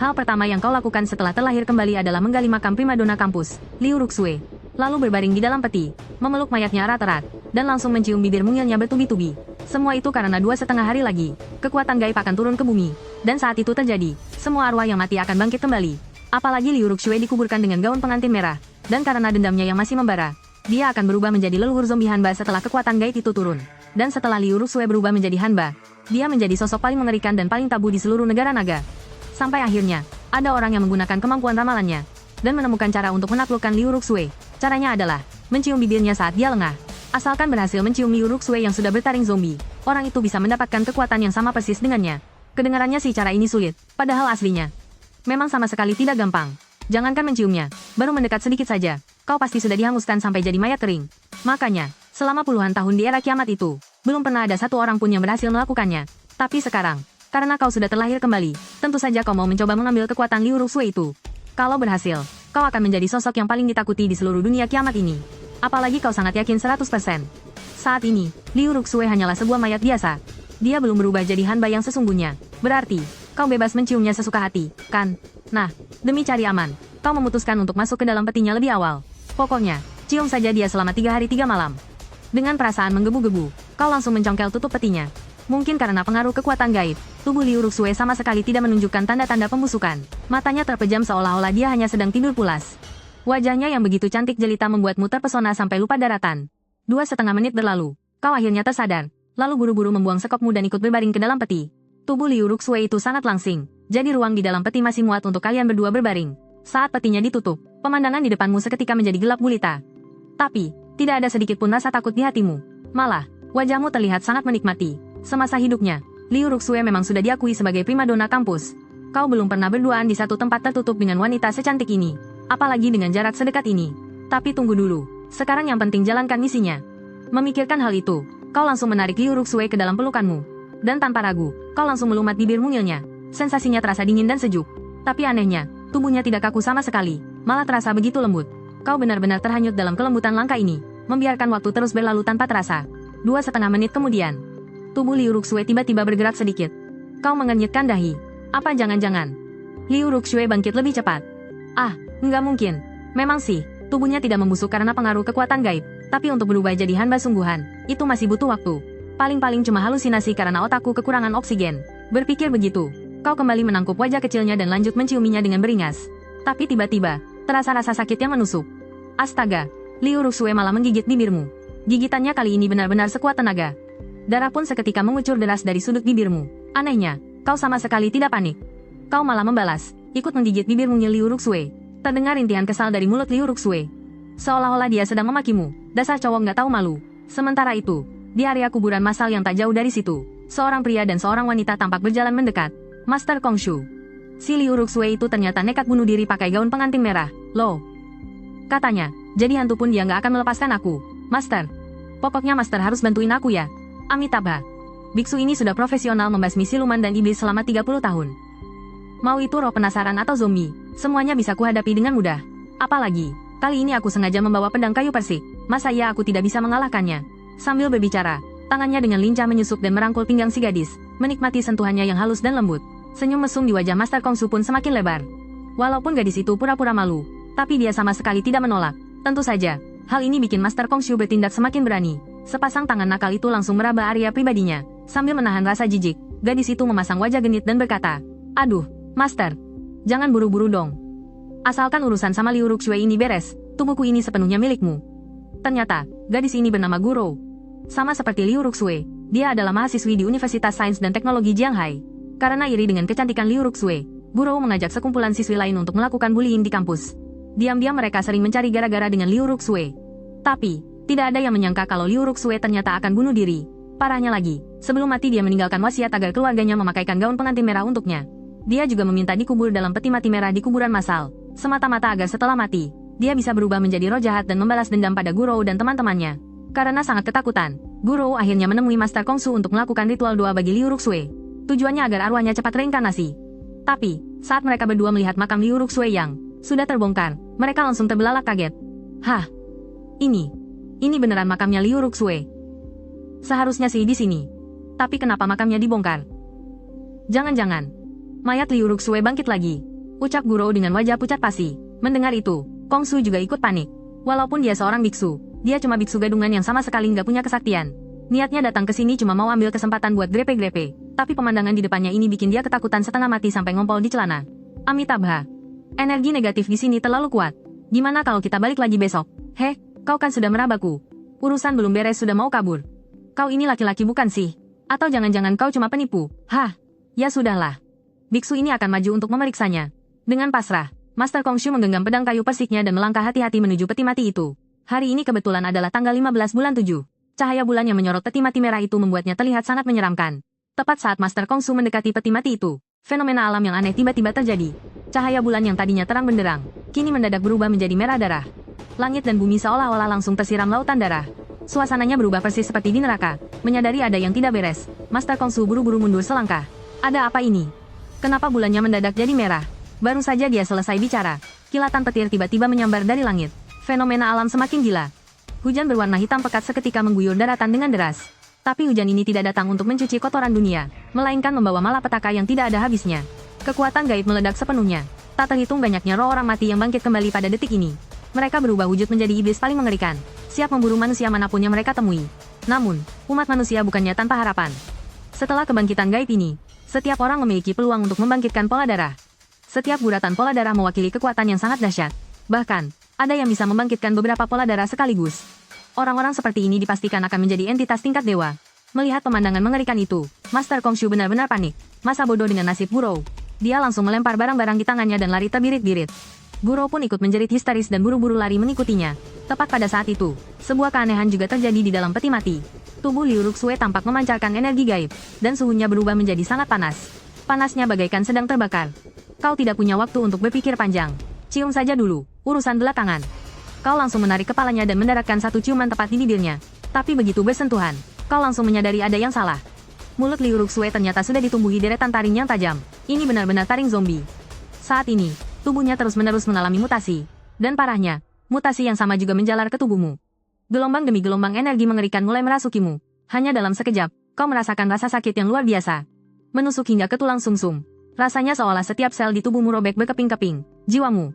Hal pertama yang kau lakukan setelah terlahir kembali adalah menggali makam primadona kampus, Liu Ruxue. Lalu berbaring di dalam peti, memeluk mayatnya erat-erat, dan langsung mencium bibir mungilnya bertubi-tubi. Semua itu karena 2,5 hari lagi, kekuatan gaib akan turun ke bumi. Dan saat itu terjadi, semua arwah yang mati akan bangkit kembali. Apalagi Liu Ruxue dikuburkan dengan gaun pengantin merah. Dan karena dendamnya yang masih membara, dia akan berubah menjadi leluhur zombie Hanba setelah kekuatan gaib itu turun. Dan setelah Liu Ruxue berubah menjadi Hanba, dia menjadi sosok paling mengerikan dan paling tabu di seluruh negara naga. Sampai akhirnya, ada orang yang menggunakan kemampuan ramalannya, dan menemukan cara untuk menaklukkan Liu Ruxue. Caranya adalah, mencium bibirnya saat dia lengah. Asalkan berhasil mencium Liu Ruxue yang sudah bertaring zombie, orang itu bisa mendapatkan kekuatan yang sama persis dengannya. Kedengarannya sih cara ini sulit, padahal aslinya memang sama sekali tidak gampang. Jangankan menciumnya, baru mendekat sedikit saja, kau pasti sudah dihanguskan sampai jadi mayat kering. Makanya, selama puluhan tahun di era kiamat itu, belum pernah ada satu orang pun yang berhasil melakukannya. Tapi sekarang, karena kau sudah terlahir kembali, tentu saja kau mau mencoba mengambil kekuatan Liu Ruxue itu. Kalau berhasil, kau akan menjadi sosok yang paling ditakuti di seluruh dunia kiamat ini. Apalagi kau sangat yakin 100%. Saat ini, Liu Ruxue hanyalah sebuah mayat biasa. Dia belum berubah jadi Hanba yang sesungguhnya. Berarti, kau bebas menciumnya sesuka hati, kan? Nah, demi cari aman, kau memutuskan untuk masuk ke dalam petinya lebih awal. Pokoknya, cium saja dia selama 3 hari 3 malam. Dengan perasaan menggebu-gebu, kau langsung mencongkel tutup petinya. Mungkin karena pengaruh kekuatan gaib, tubuh Liu Ruxue sama sekali tidak menunjukkan tanda-tanda pembusukan. Matanya terpejam seolah-olah dia hanya sedang tidur pulas. Wajahnya yang begitu cantik jelita membuatmu terpesona sampai lupa daratan. 2,5 menit berlalu, kau akhirnya tersadar, lalu buru-buru membuang sekopmu dan ikut berbaring ke dalam peti. Tubuh Liu Ruxue itu sangat langsing, jadi ruang di dalam peti masih muat untuk kalian berdua berbaring. Saat petinya ditutup, pemandangan di depanmu seketika menjadi gelap gulita. Tapi, tidak ada sedikit pun rasa takut di hatimu. Malah, wajahmu terlihat sangat menikmati. Semasa hidupnya, Liu Ruxue memang sudah diakui sebagai primadona kampus. Kau belum pernah berduaan di satu tempat tertutup dengan wanita secantik ini. Apalagi dengan jarak sedekat ini. Tapi tunggu dulu, sekarang yang penting jalankan misinya. Memikirkan hal itu, kau langsung menarik Liu Ruxue ke dalam pelukanmu. Dan tanpa ragu, kau langsung melumat bibir mungilnya. Sensasinya terasa dingin dan sejuk. Tapi anehnya, tubuhnya tidak kaku sama sekali, malah terasa begitu lembut. Kau benar-benar terhanyut dalam kelembutan langkah ini, membiarkan waktu terus berlalu tanpa terasa. 2,5 menit kemudian, tubuh Liu Ruxue tiba-tiba bergerak sedikit. Kau mengernyitkan dahi. Apa jangan-jangan Liu Ruxue bangkit lebih cepat? Ah, enggak mungkin. Memang sih, tubuhnya tidak membusuk karena pengaruh kekuatan gaib. Tapi untuk berubah jadi Hanba sungguhan, itu masih butuh waktu. Paling-paling cuma halusinasi karena otakku kekurangan oksigen. Berpikir begitu, kau kembali menangkup wajah kecilnya dan lanjut menciuminya dengan beringas. Tapi tiba-tiba, terasa rasa sakit yang menusuk. Astaga, Liu Ruxue malah menggigit bibirmu. Gigitannya kali ini benar-benar sekuat tenaga. Darah pun seketika mengucur deras dari sudut bibirmu. Anehnya, kau sama sekali tidak panik. Kau malah membalas, ikut menggigit bibir mungil Liu Ruxue. Terdengar rintihan kesal dari mulut Liu Ruxue. Seolah-olah dia sedang memakimu, dasar cowok nggak tahu malu. Sementara itu, di area kuburan massal yang tak jauh dari situ, seorang pria dan seorang wanita tampak berjalan mendekat. Master Kongshu. Si Liu Ruxue itu ternyata nekat bunuh diri pakai gaun pengantin merah, loh. Katanya, jadi hantu pun dia nggak akan melepaskan aku. Master. Pokoknya Master harus bantuin aku ya. Amitabha. Biksu ini sudah profesional membasmi siluman dan iblis selama 30 tahun. Mau itu roh penasaran atau zombie, semuanya bisa kuhadapi dengan mudah. Apalagi, kali ini aku sengaja membawa pedang kayu persik, masa iya aku tidak bisa mengalahkannya? Sambil berbicara, tangannya dengan lincah menyusup dan merangkul pinggang si gadis, menikmati sentuhannya yang halus dan lembut. Senyum mesum di wajah Master Kongsu pun semakin lebar. Walaupun gadis itu pura-pura malu, tapi dia sama sekali tidak menolak. Tentu saja, hal ini bikin Master Kongshu bertindak semakin berani. Sepasang tangan nakal itu langsung meraba area pribadinya. Sambil menahan rasa jijik, gadis itu memasang wajah genit dan berkata, "Aduh, Master, jangan buru-buru dong. Asalkan urusan sama Liu Ruxue ini beres, tubuhku ini sepenuhnya milikmu." Ternyata, gadis ini bernama Guro. Sama seperti Liu Ruxue, dia adalah mahasiswi di Universitas Sains dan Teknologi Jianghai. Karena iri dengan kecantikan Liu Ruxue, Guro mengajak sekumpulan siswi lain untuk melakukan bullying di kampus. Diam-diam mereka sering mencari gara-gara dengan Liu Ruxue. Tapi, tidak ada yang menyangka kalau Liu Ruxue ternyata akan bunuh diri. Parahnya lagi, sebelum mati dia meninggalkan wasiat agar keluarganya memakaikan gaun pengantin merah untuknya. Dia juga meminta dikubur dalam peti mati merah di kuburan massal, semata-mata agar setelah mati, dia bisa berubah menjadi roh jahat dan membalas dendam pada Guro dan teman-temannya. Karena sangat ketakutan, Guro akhirnya menemui Master Kongsu untuk melakukan ritual doa bagi Liu Ruxue. Tujuannya agar arwahnya cepat reinkarnasi. Tapi, saat mereka berdua melihat makam Liu Ruxue yang sudah terbongkar, mereka langsung terbelalak kaget. Hah? Ini beneran makamnya Liu Ruxue. Seharusnya sih di sini. Tapi kenapa makamnya dibongkar? Jangan-jangan mayat Liu Ruxue bangkit lagi. Ucap Guru dengan wajah pucat pasi. Mendengar itu, Kongsu juga ikut panik. Walaupun dia seorang biksu, dia cuma biksu gadungan yang sama sekali nggak punya kesaktian. Niatnya datang ke sini cuma mau ambil kesempatan buat grepe-grepe, tapi pemandangan di depannya ini bikin dia ketakutan setengah mati sampai ngompol di celana. Amitabha. Energi negatif di sini terlalu kuat. Gimana kalau kita balik lagi besok? Heh, kau kan sudah merabaku. Urusan belum beres sudah mau kabur. Kau ini laki-laki bukan sih? Atau jangan-jangan kau cuma penipu? Hah? Ya sudahlah. Biksu ini akan maju untuk memeriksanya. Dengan pasrah, Master Kongsu menggenggam pedang kayu persiknya dan melangkah hati-hati menuju peti mati itu. Hari ini kebetulan adalah tanggal 15 bulan 7. Cahaya bulan yang menyorot peti mati merah itu membuatnya terlihat sangat menyeramkan. Tepat saat Master Kongsu mendekati peti mati itu, fenomena alam yang aneh tiba-tiba terjadi. Cahaya bulan yang tadinya terang benderang, kini mendadak berubah menjadi merah darah. Langit dan bumi seolah-olah langsung tersiram lautan darah. Suasananya berubah persis seperti di neraka. Menyadari ada yang tidak beres, Master Kongsu buru-buru mundur selangkah. Ada apa ini? Kenapa bulannya mendadak jadi merah? Baru saja dia selesai bicara, kilatan petir tiba-tiba menyambar dari langit. Fenomena alam semakin gila. Hujan berwarna hitam pekat seketika mengguyur daratan dengan deras. Tapi hujan ini tidak datang untuk mencuci kotoran dunia, melainkan membawa malapetaka yang tidak ada habisnya. Kekuatan gaib meledak sepenuhnya. Tak terhitung banyaknya roh orang mati yang bangkit kembali pada detik ini. Mereka berubah wujud menjadi iblis paling mengerikan, siap memburu manusia manapun yang mereka temui. Namun, umat manusia bukannya tanpa harapan. Setelah kebangkitan gaib ini, setiap orang memiliki peluang untuk membangkitkan pola darah. Setiap guratan pola darah mewakili kekuatan yang sangat dahsyat. Bahkan, ada yang bisa membangkitkan beberapa pola darah sekaligus. Orang-orang seperti ini dipastikan akan menjadi entitas tingkat dewa. Melihat pemandangan mengerikan itu, Master Kongsu benar-benar panik. Masa bodoh dengan nasib Guru. Dia langsung melempar barang-barang di tangannya dan lari terbirit-birit. Guru pun ikut menjerit histeris dan buru-buru lari mengikutinya. Tepat pada saat itu, sebuah keanehan juga terjadi di dalam peti mati. Tubuh Liu Ruxue tampak memancarkan energi gaib, dan suhunya berubah menjadi sangat panas. Panasnya bagaikan sedang terbakar. Kau tidak punya waktu untuk berpikir panjang. Cium saja dulu, urusan belakangan. Kau langsung menarik kepalanya dan mendaratkan satu ciuman tepat di bibirnya. Tapi begitu bersentuhan, kau langsung menyadari ada yang salah. Mulut Liu Ruxue ternyata sudah ditumbuhi deretan taring yang tajam. Ini benar-benar taring zombie. Saat ini, tubuhnya terus-menerus mengalami mutasi. Dan parahnya, mutasi yang sama juga menjalar ke tubuhmu. Gelombang demi gelombang energi mengerikan mulai merasukimu. Hanya dalam sekejap, kau merasakan rasa sakit yang luar biasa. Menusuk hingga ke tulang sumsum. Rasanya seolah setiap sel di tubuhmu robek berkeping-keping. Jiwamu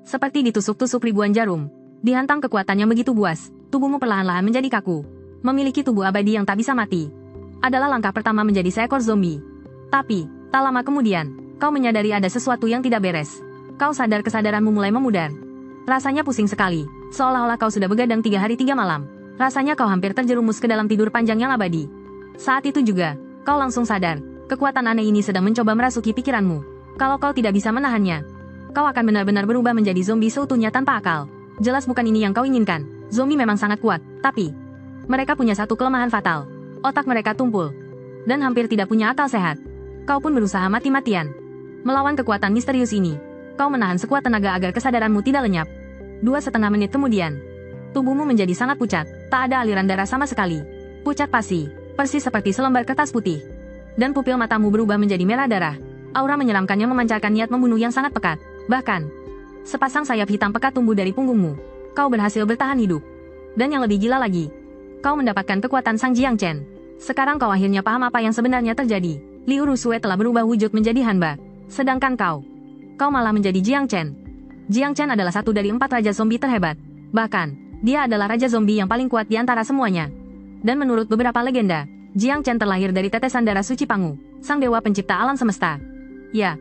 seperti ditusuk-tusuk ribuan jarum. Dihantam kekuatan yang begitu buas, tubuhmu perlahan-lahan menjadi kaku. Memiliki tubuh abadi yang tak bisa mati adalah langkah pertama menjadi seekor zombie. Tapi, tak lama kemudian, kau menyadari ada sesuatu yang tidak beres. Kau sadar kesadaranmu mulai memudar. Rasanya pusing sekali, seolah-olah kau sudah begadang 3 hari 3 malam. Rasanya kau hampir terjerumus ke dalam tidur panjang yang abadi. Saat itu juga, kau langsung sadar. Kekuatan aneh ini sedang mencoba merasuki pikiranmu. Kalau kau tidak bisa menahannya, kau akan benar-benar berubah menjadi zombie seutuhnya tanpa akal. Jelas bukan ini yang kau inginkan. Zombie memang sangat kuat, tapi mereka punya satu kelemahan fatal. Otak mereka tumpul dan hampir tidak punya akal sehat. Kau pun berusaha mati-matian melawan kekuatan misterius ini. Kau menahan sekuat tenaga agar kesadaranmu tidak lenyap. 2,5 menit kemudian, tubuhmu menjadi sangat pucat. Tak ada aliran darah sama sekali. Pucat pasi, persis seperti selembar kertas putih. Dan pupil matamu berubah menjadi merah darah. Aura menyeramkannya memancarkan niat membunuh yang sangat pekat. Bahkan, sepasang sayap hitam pekat tumbuh dari punggungmu. Kau berhasil bertahan hidup. Dan yang lebih gila lagi, kau mendapatkan kekuatan Sang Jiang Chen. Sekarang kau akhirnya paham apa yang sebenarnya terjadi. Liu Ruxue telah berubah wujud menjadi Hanba. Sedangkan kau malah menjadi Jiang Chen. Jiang Chen adalah satu dari 4 raja zombie terhebat. Bahkan, dia adalah raja zombie yang paling kuat di antara semuanya. Dan menurut beberapa legenda, Jiang Chen terlahir dari tetesan darah suci Pangu, sang dewa pencipta alam semesta. Ya,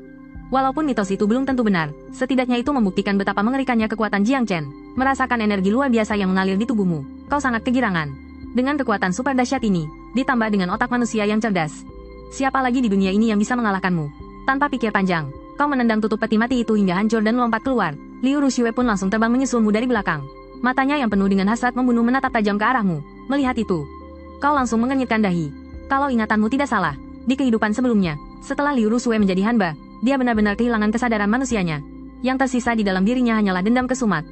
walaupun mitos itu belum tentu benar, setidaknya itu membuktikan betapa mengerikannya kekuatan Jiang Chen. Merasakan energi luar biasa yang mengalir di tubuhmu, kau sangat kegirangan. Dengan kekuatan super dahsyat ini, ditambah dengan otak manusia yang cerdas, siapa lagi di dunia ini yang bisa mengalahkanmu? Tanpa pikir panjang, kau menendang tutup peti mati itu hingga hancur dan melompat keluar. Liu Ruxue pun langsung terbang menyusulmu dari belakang. Matanya yang penuh dengan hasrat membunuh menatap tajam ke arahmu. Melihat itu, kau langsung mengenyitkan dahi. Kalau ingatanmu tidak salah, di kehidupan sebelumnya, setelah Liu Ruxue menjadi Hanba, dia benar-benar kehilangan kesadaran manusianya. Yang tersisa di dalam dirinya hanyalah dendam kesumat.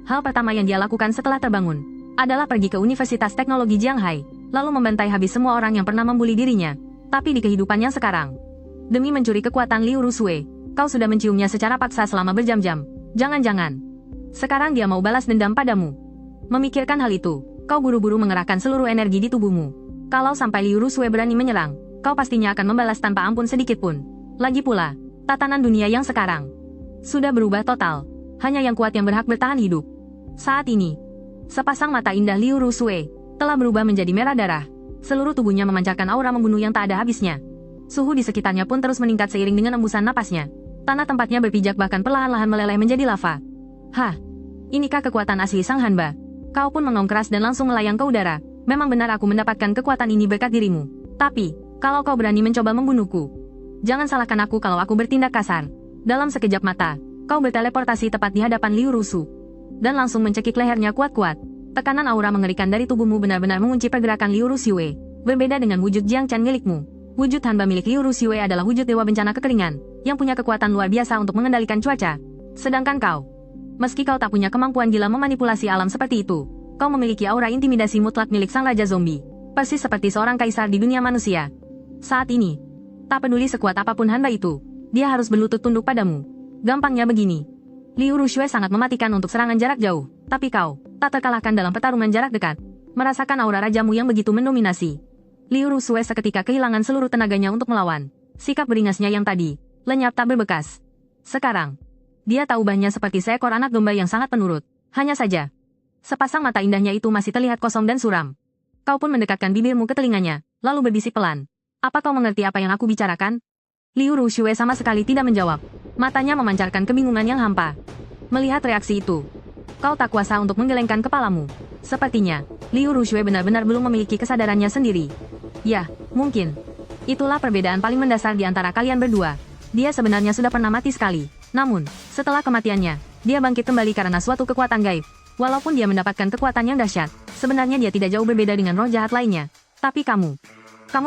Hal pertama yang dia lakukan setelah terbangun adalah pergi ke Universitas Teknologi Jianghai, lalu membantai habis semua orang yang pernah membuli dirinya. Tapi di kehidupannya sekarang, demi mencuri kekuatan Liu Ruxue, kau sudah menciumnya secara paksa selama berjam-jam. Jangan-jangan sekarang dia mau balas dendam padamu. Memikirkan hal itu, kau buru-buru mengerahkan seluruh energi di tubuhmu. Kalau sampai Liu Ruxue berani menyerang, kau pastinya akan membalas tanpa ampun sedikit pun. Lagi pula, tatanan dunia yang sekarang sudah berubah total. Hanya yang kuat yang berhak bertahan hidup. Saat ini, sepasang mata indah Liu Rusue telah berubah menjadi merah darah. Seluruh tubuhnya memancarkan aura membunuh yang tak ada habisnya. Suhu di sekitarnya pun terus meningkat seiring dengan embusan napasnya. Tanah tempatnya berpijak bahkan perlahan-lahan meleleh menjadi lava. Hah, inikah kekuatan asli Sang Hanba? Kau pun mengong keras dan langsung melayang ke udara. Memang benar aku mendapatkan kekuatan ini berkat dirimu. Tapi, kalau kau berani mencoba membunuhku, jangan salahkan aku kalau aku bertindak kasar. Dalam sekejap mata, kau berteleportasi tepat di hadapan Liu Rusu. Dan langsung mencekik lehernya kuat-kuat. Tekanan aura mengerikan dari tubuhmu benar-benar mengunci pergerakan Liu Rusue. Berbeda dengan wujud Jiang Chen milikmu. Wujud Hanba milik Liu Rusue adalah wujud dewa bencana kekeringan, yang punya kekuatan luar biasa untuk mengendalikan cuaca. Sedangkan kau, meski kau tak punya kemampuan gila memanipulasi alam seperti itu, kau memiliki aura intimidasi mutlak milik sang Raja Zombie. Persis seperti seorang kaisar di dunia manusia. Saat ini, tak peduli sekuat apapun Hanba itu, dia harus berlutut tunduk padamu. Gampangnya begini. Liu Rusue sangat mematikan untuk serangan jarak jauh, tapi kau tak terkalahkan dalam pertarungan jarak dekat. Merasakan aura rajamu yang begitu mendominasi, Liu Rusue seketika kehilangan seluruh tenaganya untuk melawan. Sikap beringasnya yang tadi lenyap tak berbekas. Sekarang, dia tak ubahnya seperti seekor anak domba yang sangat penurut. Hanya saja, sepasang mata indahnya itu masih terlihat kosong dan suram. Kau pun mendekatkan bibirmu ke telinganya, lalu berbisik pelan. Apa kau mengerti apa yang aku bicarakan? Liu Rusue sama sekali tidak menjawab. Matanya memancarkan kebingungan yang hampa. Melihat reaksi itu, kau tak kuasa untuk menggelengkan kepalamu. Sepertinya, Liu Rusue benar-benar belum memiliki kesadarannya sendiri. Ya, mungkin. Itulah perbedaan paling mendasar di antara kalian berdua. Dia sebenarnya sudah pernah mati sekali. Namun, setelah kematiannya, dia bangkit kembali karena suatu kekuatan gaib. Walaupun dia mendapatkan kekuatan yang dahsyat, sebenarnya dia tidak jauh berbeda dengan roh jahat lainnya. Tapi kamu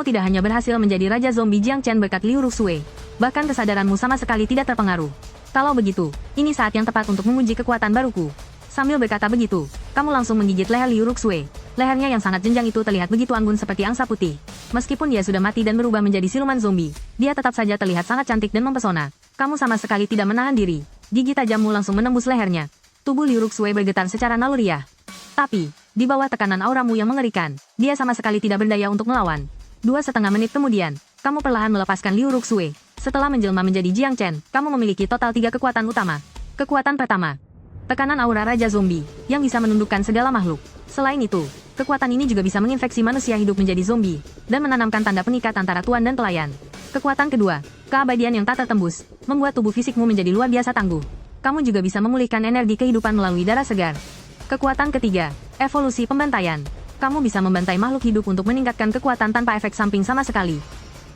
tidak hanya berhasil menjadi Raja Zombie Jiang Chen berkat Liu Rusue, bahkan kesadaranmu sama sekali tidak terpengaruh. Kalau begitu, ini saat yang tepat untuk menguji kekuatan baruku. Sambil berkata begitu, kamu langsung menggigit leher Liu Rusue. Lehernya yang sangat jenjang itu terlihat begitu anggun seperti angsa putih. Meskipun dia sudah mati dan berubah menjadi siluman zombie, dia tetap saja terlihat sangat cantik dan mempesona. Kamu sama sekali tidak menahan diri. Gigi tajammu langsung menembus lehernya. Tubuh Liu Rusue bergetar secara naluriah. Tapi, di bawah tekanan auramu yang mengerikan, dia sama sekali tidak berdaya untuk melawan. 2,5 menit kemudian, kamu perlahan melepaskan Liu Rusue. Setelah menjelma menjadi Jiang Chen, kamu memiliki total 3 kekuatan utama. Kekuatan pertama, tekanan aura Raja Zombie, yang bisa menundukkan segala makhluk. Selain itu, kekuatan ini juga bisa menginfeksi manusia hidup menjadi zombie, dan menanamkan tanda pengikat antara tuan dan pelayan. Kekuatan kedua, keabadian yang tak tertembus, membuat tubuh fisikmu menjadi luar biasa tangguh. Kamu juga bisa memulihkan energi kehidupan melalui darah segar. Kekuatan ketiga, evolusi pembantaian. Kamu bisa membantai makhluk hidup untuk meningkatkan kekuatan tanpa efek samping sama sekali.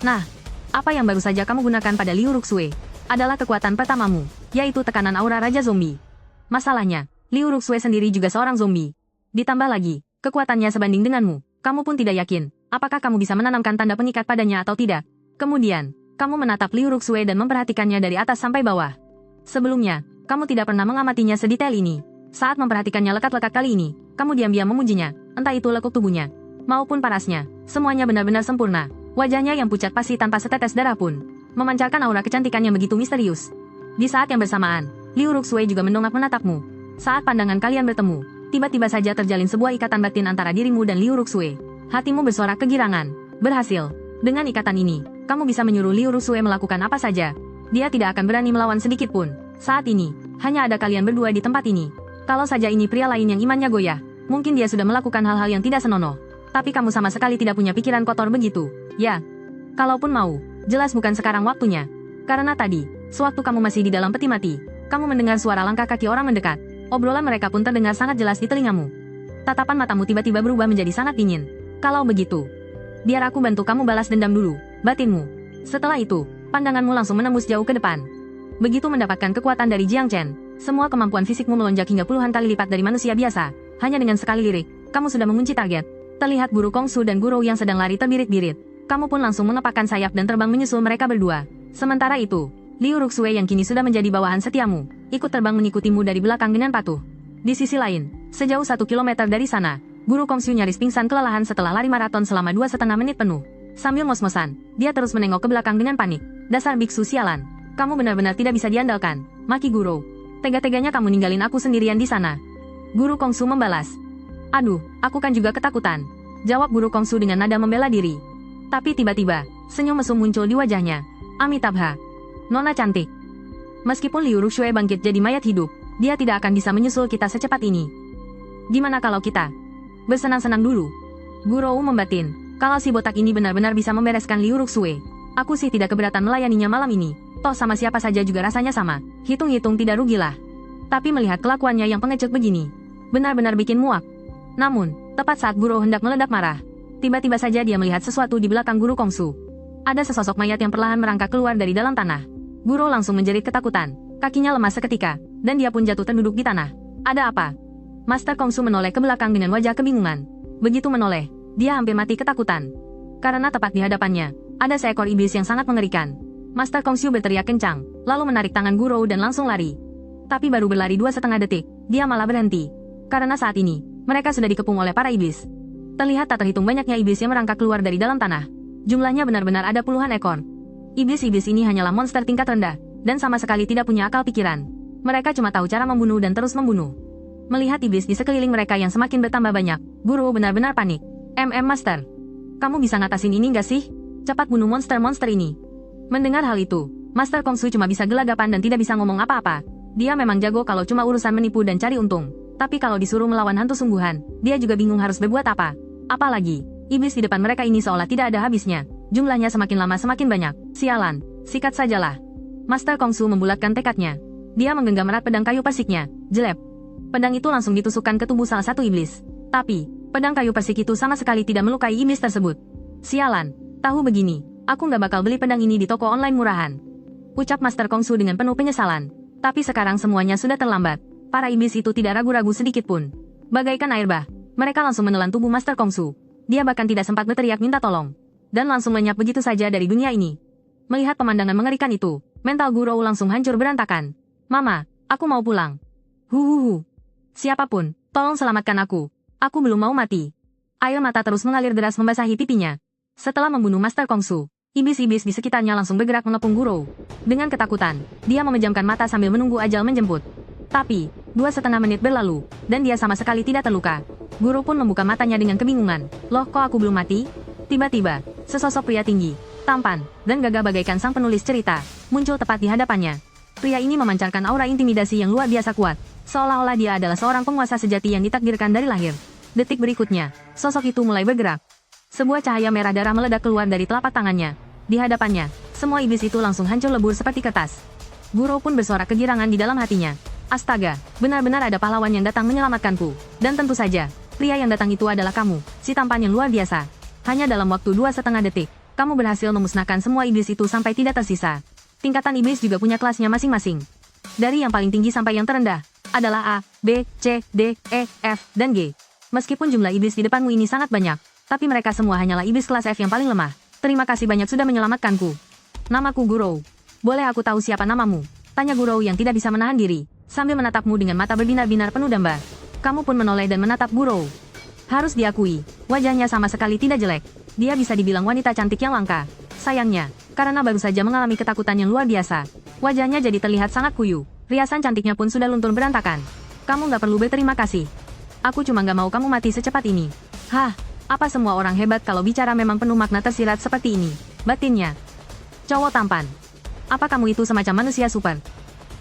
Nah, apa yang baru saja kamu gunakan pada Liu Rusue adalah kekuatan pertamamu, yaitu tekanan aura Raja Zombie. Masalahnya, Liu Rusue sendiri juga seorang zombie. Ditambah lagi, kekuatannya sebanding denganmu. Kamu pun tidak yakin, apakah kamu bisa menanamkan tanda pengikat padanya atau tidak. Kemudian, kamu menatap Liu Rusue dan memperhatikannya dari atas sampai bawah. Sebelumnya, kamu tidak pernah mengamatinya sedetail ini. Saat memperhatikannya lekat-lekat kali ini, kamu diam-diam memujinya, entah itu lekuk tubuhnya maupun parasnya, semuanya benar-benar sempurna. Wajahnya yang pucat pasi tanpa setetes darah pun memancarkan aura kecantikan yang begitu misterius. Di saat yang bersamaan, Liu Rusue juga mendongak menatapmu. Saat pandangan kalian bertemu, tiba-tiba saja terjalin sebuah ikatan batin antara dirimu dan Liu Rusue. Hatimu bersorak kegirangan. Berhasil. Dengan ikatan ini, kamu bisa menyuruh Liu Rusue melakukan apa saja. Dia tidak akan berani melawan sedikit pun. Saat ini, hanya ada kalian berdua di tempat ini. Kalau saja ini pria lain yang imannya goyah, mungkin dia sudah melakukan hal-hal yang tidak senonoh. Tapi kamu sama sekali tidak punya pikiran kotor begitu. Ya, kalaupun mau, jelas bukan sekarang waktunya. Karena tadi, sewaktu kamu masih di dalam peti mati, kamu mendengar suara langkah kaki orang mendekat. Obrolan mereka pun terdengar sangat jelas di telingamu. Tatapan matamu tiba-tiba berubah menjadi sangat dingin. Kalau begitu, biar aku bantu kamu balas dendam dulu, batinmu. Setelah itu, pandanganmu langsung menembus jauh ke depan. Begitu mendapatkan kekuatan dari Jiang Chen, semua kemampuan fisikmu melonjak hingga puluhan kali lipat dari manusia biasa. Hanya dengan sekali lirik, kamu sudah mengunci target. Terlihat Guru Kongsu dan Guru yang sedang lari terbirit-birit. Kamu pun langsung mengepakkan sayap dan terbang menyusul mereka berdua. Sementara itu, Liu Rusue yang kini sudah menjadi bawahan setiamu, ikut terbang mengikutimu dari belakang dengan patuh. Di sisi lain, sejauh 1 kilometer dari sana, Guru Kongsu nyaris pingsan kelelahan setelah lari maraton selama 2,5 menit penuh. Sambil ngos-ngosan, dia terus menengok ke belakang dengan panik. Dasar biksu sialan. Kamu benar-benar tidak bisa diandalkan, maki Guru. Tega-teganya kamu ninggalin aku sendirian di sana. Guru Kongsu membalas. Aduh, aku kan juga ketakutan. Jawab Guru Kongsu dengan nada membela diri. Tapi tiba-tiba, senyum mesum muncul di wajahnya. Amitabha. Nona cantik. Meskipun Liu Ruxue bangkit jadi mayat hidup, dia tidak akan bisa menyusul kita secepat ini. Gimana kalau kita bersenang-senang dulu? Gurou membatin, kalau si botak ini benar-benar bisa membereskan Liu Ruxue, aku sih tidak keberatan melayaninya malam ini. Toh sama siapa saja juga rasanya sama, hitung-hitung tidak rugilah. Tapi melihat kelakuannya yang pengecut begini, benar-benar bikin muak. Namun, tepat saat Gurou hendak meledak marah, tiba-tiba saja dia melihat sesuatu di belakang Guru Kongsu. Ada sesosok mayat yang perlahan merangkak keluar dari dalam tanah. Gurou langsung menjerit ketakutan, kakinya lemas seketika, dan dia pun jatuh terduduk di tanah. Ada apa? Master Kongsu menoleh ke belakang dengan wajah kebingungan. Begitu menoleh, dia hampir mati ketakutan. Karena tepat di hadapannya, ada seekor iblis yang sangat mengerikan. Master Kongsu berteriak kencang, lalu menarik tangan Gurou dan langsung lari. Tapi baru berlari 2,5 detik, dia malah berhenti. Karena saat ini, mereka sudah dikepung oleh para iblis. Terlihat tak terhitung banyaknya iblis yang merangkak keluar dari dalam tanah. Jumlahnya benar-benar ada puluhan ekor. Iblis-iblis ini hanyalah monster tingkat rendah, dan sama sekali tidak punya akal pikiran. Mereka cuma tahu cara membunuh dan terus membunuh. Melihat iblis di sekeliling mereka yang semakin bertambah banyak, Guru benar-benar panik. Master, kamu bisa ngatasin ini nggak sih? Cepat bunuh monster-monster ini. Mendengar hal itu, Master Kongsu cuma bisa gelagapan dan tidak bisa ngomong apa-apa. Dia memang jago kalau cuma urusan menipu dan cari untung. Tapi kalau disuruh melawan hantu sungguhan, dia juga bingung harus berbuat apa. Apalagi, iblis di depan mereka ini seolah tidak ada habisnya. Jumlahnya semakin lama semakin banyak. Sialan, sikat sajalah. Master Kongsu membulatkan tekadnya. Dia menggenggam erat pedang kayu persiknya. Jelep. Pedang itu langsung ditusukkan ke tubuh salah satu iblis. Tapi, pedang kayu persik itu sama sekali tidak melukai iblis tersebut. Sialan, tahu begini, aku nggak bakal beli pedang ini di toko online murahan. Ucap Master Kongsu dengan penuh penyesalan. Tapi sekarang semuanya sudah terlambat. Para iblis itu tidak ragu-ragu sedikit pun. Bagaikan air bah, mereka langsung menelan tubuh Master Kongsu. Dia bahkan tidak sempat berteriak minta tolong. Dan langsung lenyap begitu saja dari dunia ini. Melihat pemandangan mengerikan itu, mental Gurou langsung hancur berantakan. Mama, aku mau pulang. Huhuhu. Siapapun, tolong selamatkan aku. Aku belum mau mati. Air mata terus mengalir deras membasahi pipinya. Setelah membunuh Master Kongsu, iblis-iblis di sekitarnya langsung bergerak mengepung Gurou. Dengan ketakutan, dia memejamkan mata sambil menunggu ajal menjemput. Tapi, 2,5 menit berlalu, dan dia sama sekali tidak terluka. Guru pun membuka matanya dengan kebingungan. Loh, kok aku belum mati? Tiba-tiba, sesosok pria tinggi, tampan, dan gagah bagaikan sang penulis cerita, muncul tepat di hadapannya. Pria ini memancarkan aura intimidasi yang luar biasa kuat, seolah-olah dia adalah seorang penguasa sejati yang ditakdirkan dari lahir. Detik berikutnya, sosok itu mulai bergerak. Sebuah cahaya merah darah meledak keluar dari telapak tangannya. Di hadapannya, semua iblis itu langsung hancur lebur seperti kertas. Guru pun bersorak kegirangan di dalam hatinya. Astaga, benar-benar ada pahlawan yang datang menyelamatkanku. Dan tentu saja, pria yang datang itu adalah kamu, si tampan yang luar biasa. Hanya dalam waktu 2,5 detik, kamu berhasil memusnahkan semua iblis itu sampai tidak tersisa. Tingkatan iblis juga punya kelasnya masing-masing. Dari yang paling tinggi sampai yang terendah, adalah A, B, C, D, E, F, dan G. Meskipun jumlah iblis di depanmu ini sangat banyak, tapi mereka semua hanyalah iblis kelas F yang paling lemah. Terima kasih banyak sudah menyelamatkanku. Namaku Gurou. Boleh aku tahu siapa namamu? Tanya Gurou yang tidak bisa menahan diri, sambil menatapmu dengan mata berbinar-binar penuh damba. Kamu pun menoleh dan menatap Gurou. Harus diakui, wajahnya sama sekali tidak jelek. Dia bisa dibilang wanita cantik yang langka. Sayangnya, karena baru saja mengalami ketakutan yang luar biasa, wajahnya jadi terlihat sangat kuyu. Riasan cantiknya pun sudah luntur berantakan. Kamu nggak perlu berterima kasih. Aku cuma nggak mau kamu mati secepat ini. Hah, apa semua orang hebat kalau bicara memang penuh makna tersirat seperti ini? Batinnya. Cowok tampan. Apa kamu itu semacam manusia super?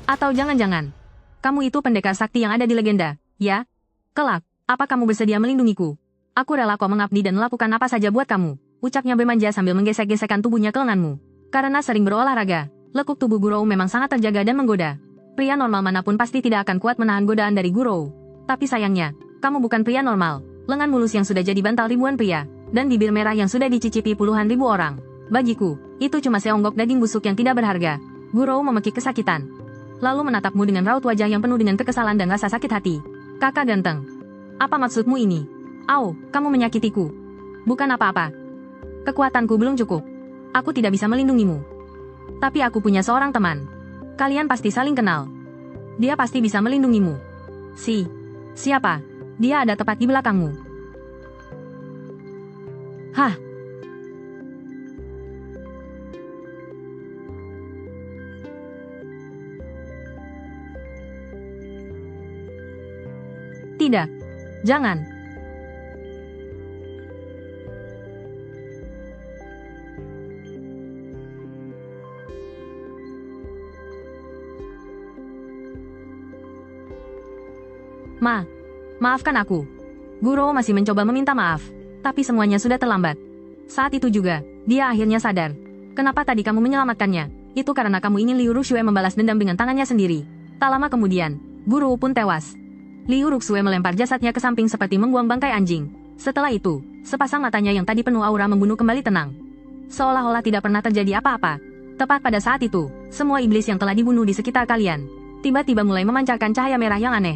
Atau jangan-jangan, kamu itu pendekar sakti yang ada di legenda, ya? Kelak. Apa kamu bersedia melindungiku? Aku rela kok mengabdi dan melakukan apa saja buat kamu. Ucapnya bermanja sambil menggesek-gesekkan tubuhnya ke lenganmu. Karena sering berolahraga, lekuk tubuh Gurou memang sangat terjaga dan menggoda. Pria normal manapun pasti tidak akan kuat menahan godaan dari Gurou. Tapi sayangnya, kamu bukan pria normal. Lengan mulus yang sudah jadi bantal ribuan pria, dan bibir merah yang sudah dicicipi puluhan ribu orang. Bagiku, itu cuma seonggok daging busuk yang tidak berharga. Gurou memekik kesakitan. Lalu menatapmu dengan raut wajah yang penuh dengan kekesalan dan rasa sakit hati. Kakak ganteng. Apa maksudmu ini? Au, kamu menyakitiku. Bukan apa-apa. Kekuatanku belum cukup. Aku tidak bisa melindungimu. Tapi aku punya seorang teman. Kalian pasti saling kenal. Dia pasti bisa melindungimu. Siapa? Dia ada tepat di belakangmu. Hah? Tidak. Jangan. Maafkan aku. Guruo masih mencoba meminta maaf, tapi semuanya sudah terlambat. Saat itu juga, dia akhirnya sadar. Kenapa tadi kamu menyelamatkannya? Itu karena kamu ingin Liu Ruxue membalas dendam dengan tangannya sendiri. Tak lama kemudian, Guruo pun tewas. Liu Ruxue melempar jasadnya ke samping seperti membuang bangkai anjing. Setelah itu, sepasang matanya yang tadi penuh aura membunuh kembali tenang. Seolah-olah tidak pernah terjadi apa-apa. Tepat pada saat itu, semua iblis yang telah dibunuh di sekitar kalian tiba-tiba mulai memancarkan cahaya merah yang aneh.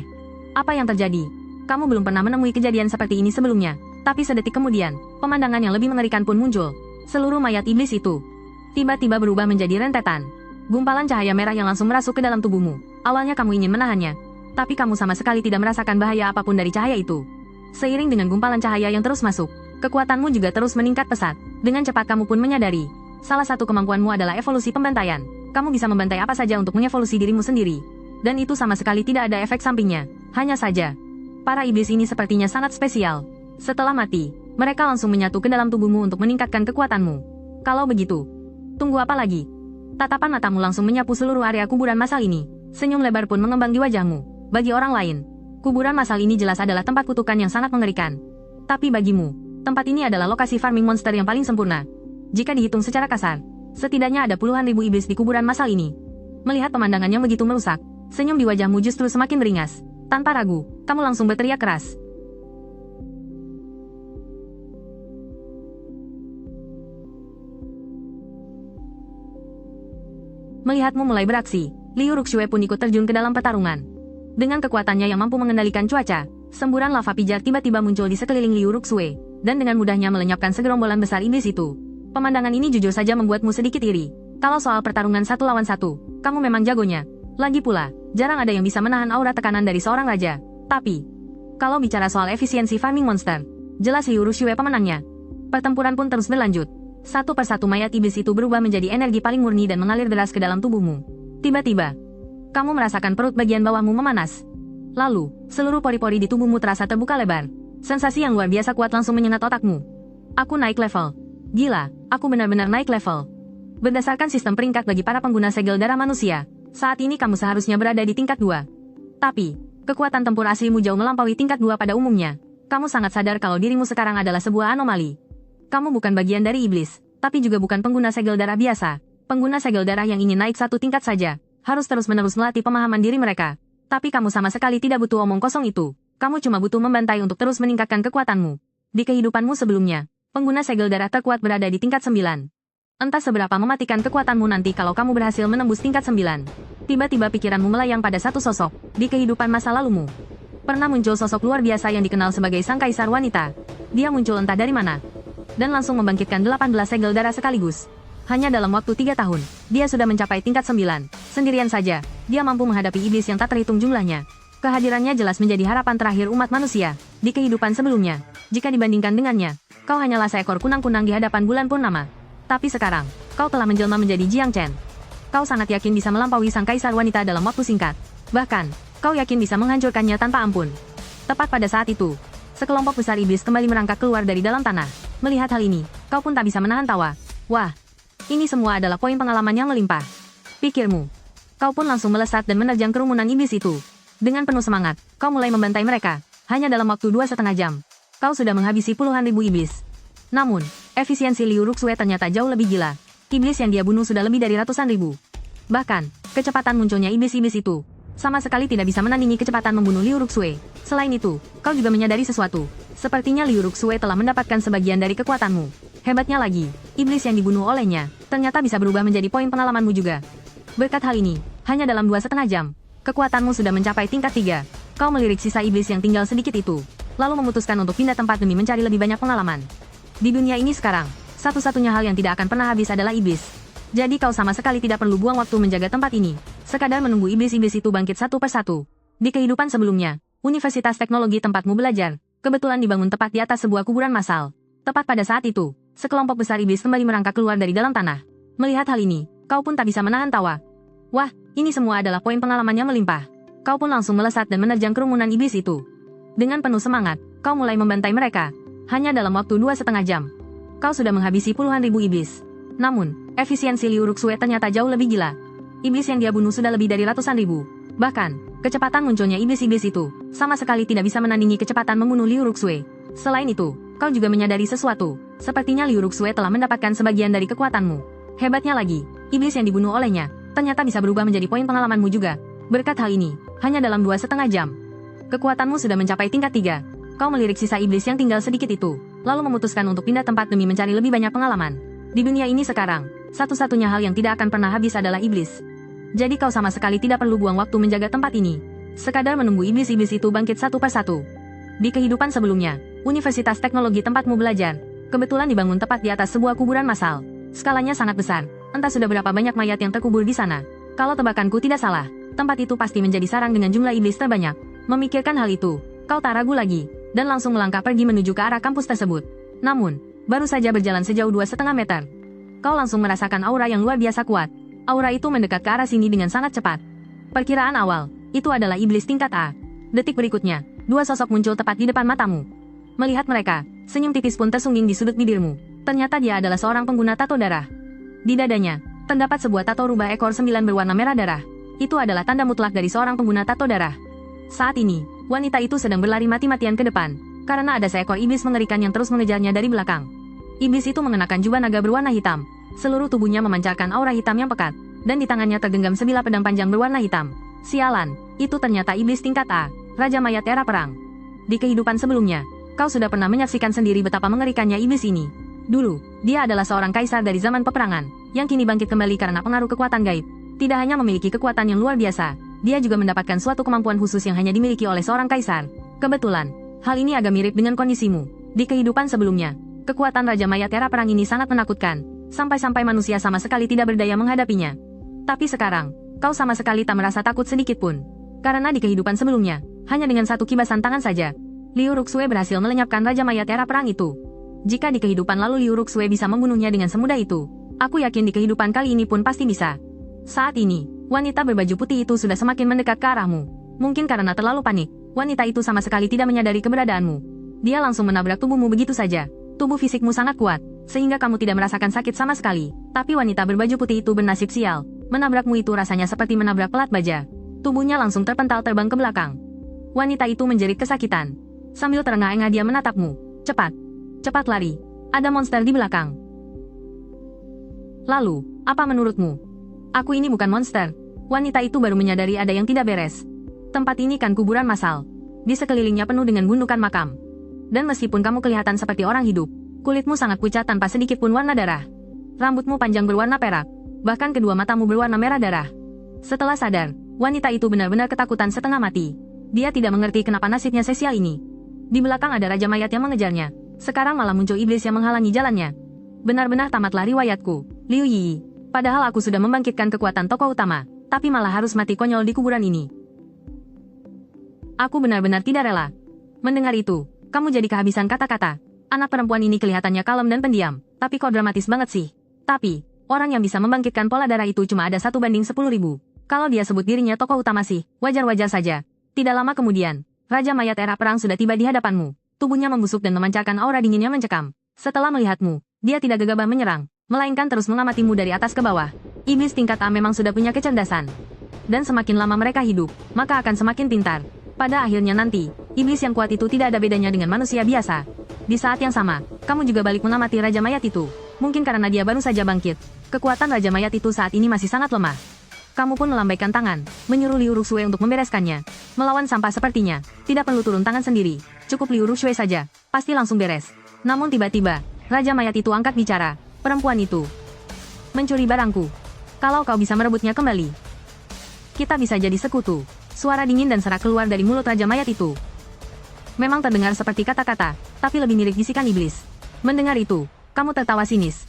Apa yang terjadi? Kamu belum pernah menemui kejadian seperti ini sebelumnya. Tapi sedetik kemudian, pemandangan yang lebih mengerikan pun muncul. Seluruh mayat iblis itu tiba-tiba berubah menjadi rentetan. Gumpalan cahaya merah yang langsung merasuk ke dalam tubuhmu. Awalnya kamu ingin menahannya, tapi kamu sama sekali tidak merasakan bahaya apapun dari cahaya itu. Seiring dengan gumpalan cahaya yang terus masuk, kekuatanmu juga terus meningkat pesat. Dengan cepat kamu pun menyadari, salah satu kemampuanmu adalah evolusi pembantaian. Kamu bisa membantai apa saja untuk mengevolusi dirimu sendiri. Dan itu sama sekali tidak ada efek sampingnya. Hanya saja, para iblis ini sepertinya sangat spesial. Setelah mati, mereka langsung menyatu ke dalam tubuhmu untuk meningkatkan kekuatanmu. Kalau begitu, tunggu apa lagi? Tatapan matamu langsung menyapu seluruh area kuburan massal ini. Senyum lebar pun mengembang di wajahmu. Bagi orang lain, kuburan massal ini jelas adalah tempat kutukan yang sangat mengerikan. Tapi bagimu, tempat ini adalah lokasi farming monster yang paling sempurna. Jika dihitung secara kasar, setidaknya ada puluhan ribu iblis di kuburan massal ini. Melihat pemandangan yang begitu merusak, senyum di wajahmu justru semakin beringas. Tanpa ragu, kamu langsung berteriak keras. Melihatmu mulai beraksi, Liu Ruxue pun ikut terjun ke dalam pertarungan. Dengan kekuatannya yang mampu mengendalikan cuaca, semburan lava pijar tiba-tiba muncul di sekeliling Liu Ruxue, dan dengan mudahnya melenyapkan segerombolan besar iblis itu. Pemandangan ini jujur saja membuatmu sedikit iri. Kalau soal pertarungan 1 lawan 1, kamu memang jagonya. Lagi pula, jarang ada yang bisa menahan aura tekanan dari seorang raja. Tapi, kalau bicara soal efisiensi farming monster, jelas Liu Ruxue pemenangnya. Pertempuran pun terus berlanjut. Satu persatu mayat iblis itu berubah menjadi energi paling murni dan mengalir deras ke dalam tubuhmu. Tiba-tiba, kamu merasakan perut bagian bawahmu memanas. Lalu, seluruh pori-pori di tubuhmu terasa terbuka lebar. Sensasi yang luar biasa kuat langsung menyengat otakmu. Aku naik level. Gila, aku benar-benar naik level. Berdasarkan sistem peringkat bagi para pengguna segel darah manusia, saat ini kamu seharusnya berada di tingkat 2. Tapi, kekuatan tempur aslimu jauh melampaui tingkat 2 pada umumnya. Kamu sangat sadar kalau dirimu sekarang adalah sebuah anomali. Kamu bukan bagian dari iblis, tapi juga bukan pengguna segel darah biasa. Pengguna segel darah yang ingin naik satu tingkat saja, harus terus-menerus melatih pemahaman diri mereka. Tapi kamu sama sekali tidak butuh omong kosong itu. Kamu cuma butuh membantai untuk terus meningkatkan kekuatanmu. Di kehidupanmu sebelumnya, pengguna segel darah terkuat berada di tingkat 9. Entah seberapa mematikan kekuatanmu nanti kalau kamu berhasil menembus tingkat 9. Tiba-tiba pikiranmu melayang pada satu sosok, di kehidupan masa lalumu. Pernah muncul sosok luar biasa yang dikenal sebagai sang kaisar wanita. Dia muncul entah dari mana, dan langsung membangkitkan 18 segel darah sekaligus. Hanya dalam waktu 3 tahun, dia sudah mencapai tingkat 9. Sendirian saja, dia mampu menghadapi iblis yang tak terhitung jumlahnya. Kehadirannya jelas menjadi harapan terakhir umat manusia. Di kehidupan sebelumnya, jika dibandingkan dengannya, kau hanyalah seekor kunang-kunang di hadapan bulan purnama. Tapi sekarang, kau telah menjelma menjadi Jiang Chen. Kau sangat yakin bisa melampaui sang kaisar wanita dalam waktu singkat. Bahkan, kau yakin bisa menghancurkannya tanpa ampun. Tepat pada saat itu, sekelompok besar iblis kembali merangkak keluar dari dalam tanah. Melihat hal ini, kau pun tak bisa menahan tawa. Wah, ini semua adalah poin pengalaman yang melimpah. Pikirmu. Kau pun langsung melesat dan menerjang kerumunan iblis itu. Dengan penuh semangat, kau mulai membantai mereka. Hanya dalam waktu 2,5 jam, kau sudah menghabisi puluhan ribu iblis. Namun, efisiensi Liu Ruxue ternyata jauh lebih gila. Iblis yang dia bunuh sudah lebih dari ratusan ribu. Bahkan, kecepatan munculnya iblis-iblis itu sama sekali tidak bisa menandingi kecepatan membunuh Liu Ruxue. Selain itu, kau juga menyadari sesuatu. Sepertinya Liu Ruxue telah mendapatkan sebagian dari kekuatanmu. Hebatnya lagi, iblis yang dibunuh olehnya ternyata bisa berubah menjadi poin pengalamanmu juga. Berkat hal ini, hanya dalam 2,5 jam, kekuatanmu sudah mencapai tingkat 3. Kau melirik sisa iblis yang tinggal sedikit itu, lalu memutuskan untuk pindah tempat demi mencari lebih banyak pengalaman. Di dunia ini sekarang, satu-satunya hal yang tidak akan pernah habis adalah iblis. Jadi kau sama sekali tidak perlu buang waktu menjaga tempat ini, sekadar menunggu iblis-iblis itu bangkit satu persatu. Di kehidupan sebelumnya, Universitas Teknologi tempatmu belajar, kebetulan dibangun tepat di atas sebuah kuburan massal. Tepat pada saat itu, sekelompok besar iblis kembali merangkak keluar dari dalam tanah. Melihat hal ini, kau pun tak bisa menahan tawa. Wah, ini semua adalah poin pengalamannya melimpah. Kau pun langsung melesat dan menerjang kerumunan iblis itu. Dengan penuh semangat, kau mulai membantai mereka. Hanya dalam waktu 2,5 jam, kau sudah menghabisi puluhan ribu iblis. Namun, efisiensi Liu Ruxue ternyata jauh lebih gila. Iblis yang dia bunuh sudah lebih dari ratusan ribu. Bahkan, Kecepatan munculnya iblis-iblis itu sama sekali tidak bisa menandingi kecepatan membunuh Liu Ruxue. Selain itu, kau juga menyadari sesuatu. Sepertinya Liu Ruxue telah mendapatkan sebagian dari kekuatanmu. Hebatnya lagi, iblis yang dibunuh olehnya ternyata bisa berubah menjadi poin pengalamanmu juga. Berkat hal ini, hanya dalam 2,5 jam, kekuatanmu sudah mencapai tingkat 3. Kau melirik sisa iblis yang tinggal sedikit itu, lalu memutuskan untuk pindah tempat demi mencari lebih banyak pengalaman. Di dunia ini sekarang, satu-satunya hal yang tidak akan pernah habis adalah iblis. Jadi kau sama sekali tidak perlu buang waktu menjaga tempat ini. Sekadar menunggu iblis-iblis itu bangkit satu persatu. Di kehidupan sebelumnya, Universitas Teknologi tempatmu belajar, kebetulan dibangun tepat di atas sebuah kuburan massal. Skalanya sangat besar, entah sudah berapa banyak mayat yang terkubur di sana. Kalau tebakanku tidak salah, tempat itu pasti menjadi sarang dengan jumlah iblis terbanyak. Memikirkan hal itu, kau tak ragu lagi, dan langsung melangkah pergi menuju ke arah kampus tersebut. Namun, baru saja berjalan sejauh 2,5 meter, kau langsung merasakan aura yang luar biasa kuat. Aura itu mendekat ke arah sini dengan sangat cepat. Perkiraan awal, itu adalah iblis tingkat A. Detik berikutnya, dua sosok muncul tepat di depan matamu. Melihat mereka, senyum tipis pun tersungging di sudut bibirmu. Ternyata dia adalah seorang pengguna tato darah. Di dadanya, terdapat sebuah tato rubah ekor 9 berwarna merah darah. Itu adalah tanda mutlak dari seorang pengguna tato darah. Saat ini, wanita itu sedang berlari mati-matian ke depan, karena ada seekor iblis mengerikan yang terus mengejarnya dari belakang. Iblis itu mengenakan jubah naga berwarna hitam. Seluruh tubuhnya memancarkan aura hitam yang pekat, dan di tangannya tergenggam sebilah pedang panjang berwarna hitam. Sialan, itu ternyata iblis tingkat A, Raja Mayat Era Perang. Di kehidupan sebelumnya, kau sudah pernah menyaksikan sendiri betapa mengerikannya iblis ini. Dulu, dia adalah seorang kaisar dari zaman peperangan, yang kini bangkit kembali karena pengaruh kekuatan gaib. Tidak hanya memiliki kekuatan yang luar biasa, dia juga mendapatkan suatu kemampuan khusus yang hanya dimiliki oleh seorang kaisar. Kebetulan, hal ini agak mirip dengan kondisimu. Di kehidupan sebelumnya, kekuatan Raja Mayat Era Perang ini sangat menakutkan, sampai-sampai manusia sama sekali tidak berdaya menghadapinya. Tapi sekarang, kau sama sekali tak merasa takut sedikit pun. Karena di kehidupan sebelumnya, hanya dengan satu kibasan tangan saja, Liu Ruxue berhasil melenyapkan Raja Mayat Era Perang itu. Jika di kehidupan lalu Liu Ruxue bisa membunuhnya dengan semudah itu, aku yakin di kehidupan kali ini pun pasti bisa. Saat ini, wanita berbaju putih itu sudah semakin mendekat ke arahmu. Mungkin karena terlalu panik, wanita itu sama sekali tidak menyadari keberadaanmu. Dia langsung menabrak tubuhmu begitu saja. Tubuh fisikmu sangat kuat, sehingga kamu tidak merasakan sakit sama sekali. Tapi wanita berbaju putih itu bernasib sial. Menabrakmu itu rasanya seperti menabrak pelat baja. Tubuhnya langsung terpental terbang ke belakang. Wanita itu menjerit kesakitan. Sambil terengah-engah dia menatapmu. Cepat. Cepat lari. Ada monster di belakang. Lalu, apa menurutmu? Aku ini bukan monster. Wanita itu baru menyadari ada yang tidak beres. Tempat ini kan kuburan massal. Di sekelilingnya penuh dengan gundukan makam. Dan meskipun kamu kelihatan seperti orang hidup, kulitmu sangat pucat tanpa sedikit pun warna darah. Rambutmu panjang berwarna perak. Bahkan kedua matamu berwarna merah darah. Setelah sadar, wanita itu benar-benar ketakutan setengah mati. Dia tidak mengerti kenapa nasibnya sesial ini. Di belakang ada Raja Mayat yang mengejarnya. Sekarang malah muncul iblis yang menghalangi jalannya. Benar-benar tamatlah riwayatku, Liu Yi. Padahal aku sudah membangkitkan kekuatan tokoh utama, tapi malah harus mati konyol di kuburan ini. Aku benar-benar tidak rela. Mendengar itu, kamu jadi kehabisan kata-kata. Anak perempuan ini kelihatannya kalem dan pendiam, tapi kok dramatis banget sih. Tapi, orang yang bisa membangkitkan pola darah itu cuma ada 1:10.000. Kalau dia sebut dirinya tokoh utama sih, wajar-wajar saja. Tidak lama kemudian, Raja Mayat Era Perang sudah tiba di hadapanmu. Tubuhnya membusuk dan memancarkan aura dingin yang mencekam. Setelah melihatmu, dia tidak gegabah menyerang, melainkan terus mengamatimu dari atas ke bawah. Iblis tingkat A memang sudah punya kecerdasan. Dan semakin lama mereka hidup, maka akan semakin pintar. Pada akhirnya nanti, iblis yang kuat itu tidak ada bedanya dengan manusia biasa. Di saat yang sama, kamu juga balik mengamati Raja Mayat itu. Mungkin karena dia baru saja bangkit. Kekuatan Raja Mayat itu saat ini masih sangat lemah. Kamu pun melambaikan tangan, menyuruh Liu Ruxue untuk membereskannya. Melawan sampah sepertinya, tidak perlu turun tangan sendiri. Cukup Liu Ruxue saja, pasti langsung beres. Namun tiba-tiba, Raja Mayat itu angkat bicara. Perempuan itu mencuri barangku. Kalau kau bisa merebutnya kembali, kita bisa jadi sekutu. Suara dingin dan serak keluar dari mulut Raja Mayat itu. Memang terdengar seperti kata-kata, tapi lebih mirip bisikan iblis. Mendengar itu, kamu tertawa sinis.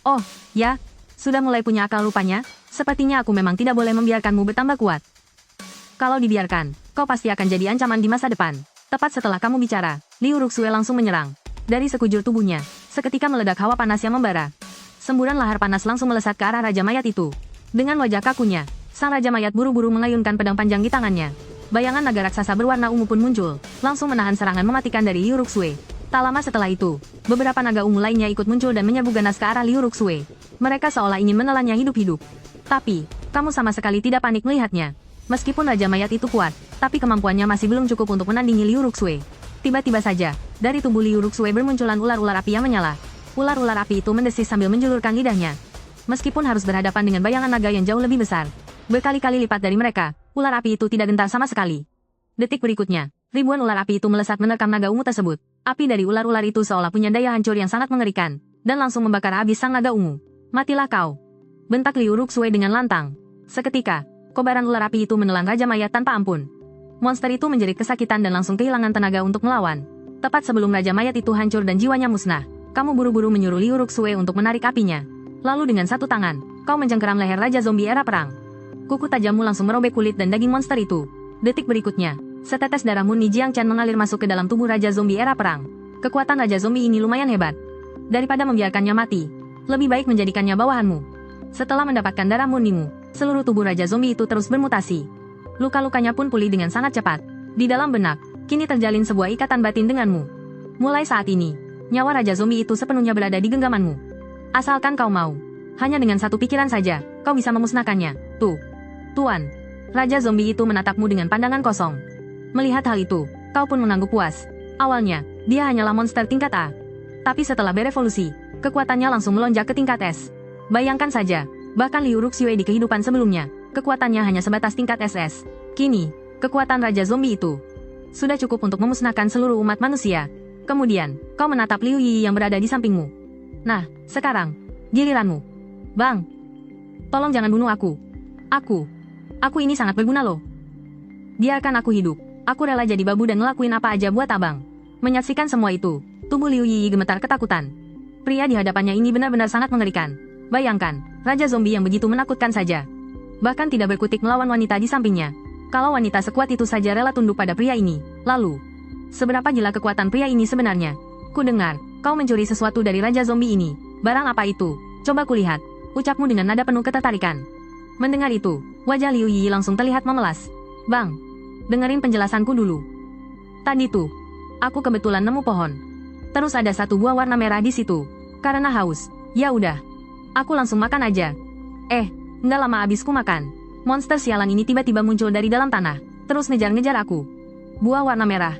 Oh, ya, sudah mulai punya akal rupanya. Sepertinya aku memang tidak boleh membiarkanmu bertambah kuat. Kalau dibiarkan, kau pasti akan jadi ancaman di masa depan. Tepat setelah kamu bicara, Liu Ruxue langsung menyerang. Dari sekujur tubuhnya, seketika meledak hawa panas yang membara. Semburan lahar panas langsung melesat ke arah Raja Mayat itu. Dengan wajah kakunya, sang Raja Mayat buru-buru mengayunkan pedang panjang di tangannya. Bayangan naga raksasa berwarna ungu pun muncul, langsung menahan serangan mematikan dari Liu Ruxue. Tak lama setelah itu, beberapa naga ungu lainnya ikut muncul dan menyerbu ganas ke arah Liu Ruxue. Mereka seolah ingin menelannya hidup-hidup. Tapi, kamu sama sekali tidak panik melihatnya. Meskipun Raja Mayat itu kuat, tapi kemampuannya masih belum cukup untuk menandingi Liu Ruxue. Tiba-tiba saja, dari tubuh Liu Ruxue bermunculan ular-ular api yang menyala. Ular-ular api itu mendesis sambil menjulurkan lidahnya. Meskipun harus berhadapan dengan bayangan naga yang jauh lebih besar, berkali-kali lipat dari mereka, ular api itu tidak gentar sama sekali. Detik berikutnya, ribuan ular api itu melesat menerkam naga ungu tersebut. Api dari ular-ular itu seolah punya daya hancur yang sangat mengerikan, dan langsung membakar habis sang naga ungu. Matilah kau! Bentak Liu Ruxue dengan lantang. Seketika, kobaran ular api itu menelan Raja Mayat tanpa ampun. Monster itu menjerit kesakitan dan langsung kehilangan tenaga untuk melawan. Tepat sebelum Raja Mayat itu hancur dan jiwanya musnah, kamu buru-buru menyuruh Liu Ruxue untuk menarik apinya. Lalu dengan satu tangan, kau mencengkeram leher Raja Zombie era perang. Kuku tajammu langsung merobek kulit dan daging monster itu. Detik berikutnya, setetes darah murni Jiang Chen mengalir masuk ke dalam tubuh Raja Zombie era perang. Kekuatan Raja Zombie ini lumayan hebat. Daripada membiarkannya mati, lebih baik menjadikannya bawahanmu. Setelah mendapatkan darah murnimu, seluruh tubuh Raja Zombie itu terus bermutasi. Luka-lukanya pun pulih dengan sangat cepat. Di dalam benak, kini terjalin sebuah ikatan batin denganmu. Mulai saat ini, nyawa Raja Zombie itu sepenuhnya berada di genggamanmu. Asalkan kau mau. Hanya dengan satu pikiran saja, kau bisa memusnahkannya. Tuh. Tuan. Raja Zombie itu menatapmu dengan pandangan kosong. Melihat hal itu, kau pun mengangguk puas. Awalnya, dia hanyalah monster tingkat A. Tapi setelah berevolusi, kekuatannya langsung melonjak ke tingkat S. Bayangkan saja, bahkan Liu Ruxue di kehidupan sebelumnya, kekuatannya hanya sebatas tingkat SS. Kini, kekuatan Raja Zombie itu sudah cukup untuk memusnahkan seluruh umat manusia. Kemudian, kau menatap Liu Yi yang berada di sampingmu. Nah, sekarang, giliranmu. Bang, tolong jangan bunuh aku. Aku ini sangat berguna loh. Biarkan aku hidup. Aku rela jadi babu dan ngelakuin apa aja buat abang. Menyaksikan semua itu, tubuh Liu Yi gemetar ketakutan. Pria di hadapannya ini benar-benar sangat mengerikan. Bayangkan, Raja Zombie yang begitu menakutkan saja. Bahkan tidak berkutik melawan wanita di sampingnya. Kalau wanita sekuat itu saja rela tunduk pada pria ini, lalu, seberapa gila kekuatan pria ini sebenarnya? Ku dengar, kau mencuri sesuatu dari Raja Zombie ini. Barang apa itu? Coba kulihat. Ucapmu dengan nada penuh ketertarikan. Mendengar itu, wajah Liu Yi langsung terlihat memelas. Bang, dengerin penjelasanku dulu. Tadi tuh, aku kebetulan nemu pohon. Terus ada satu buah warna merah di situ. Karena haus, ya udah. Aku langsung makan aja. Nggak lama abisku makan. Monster sialan ini tiba-tiba muncul dari dalam tanah, terus ngejar-ngejar aku. Buah warna merah.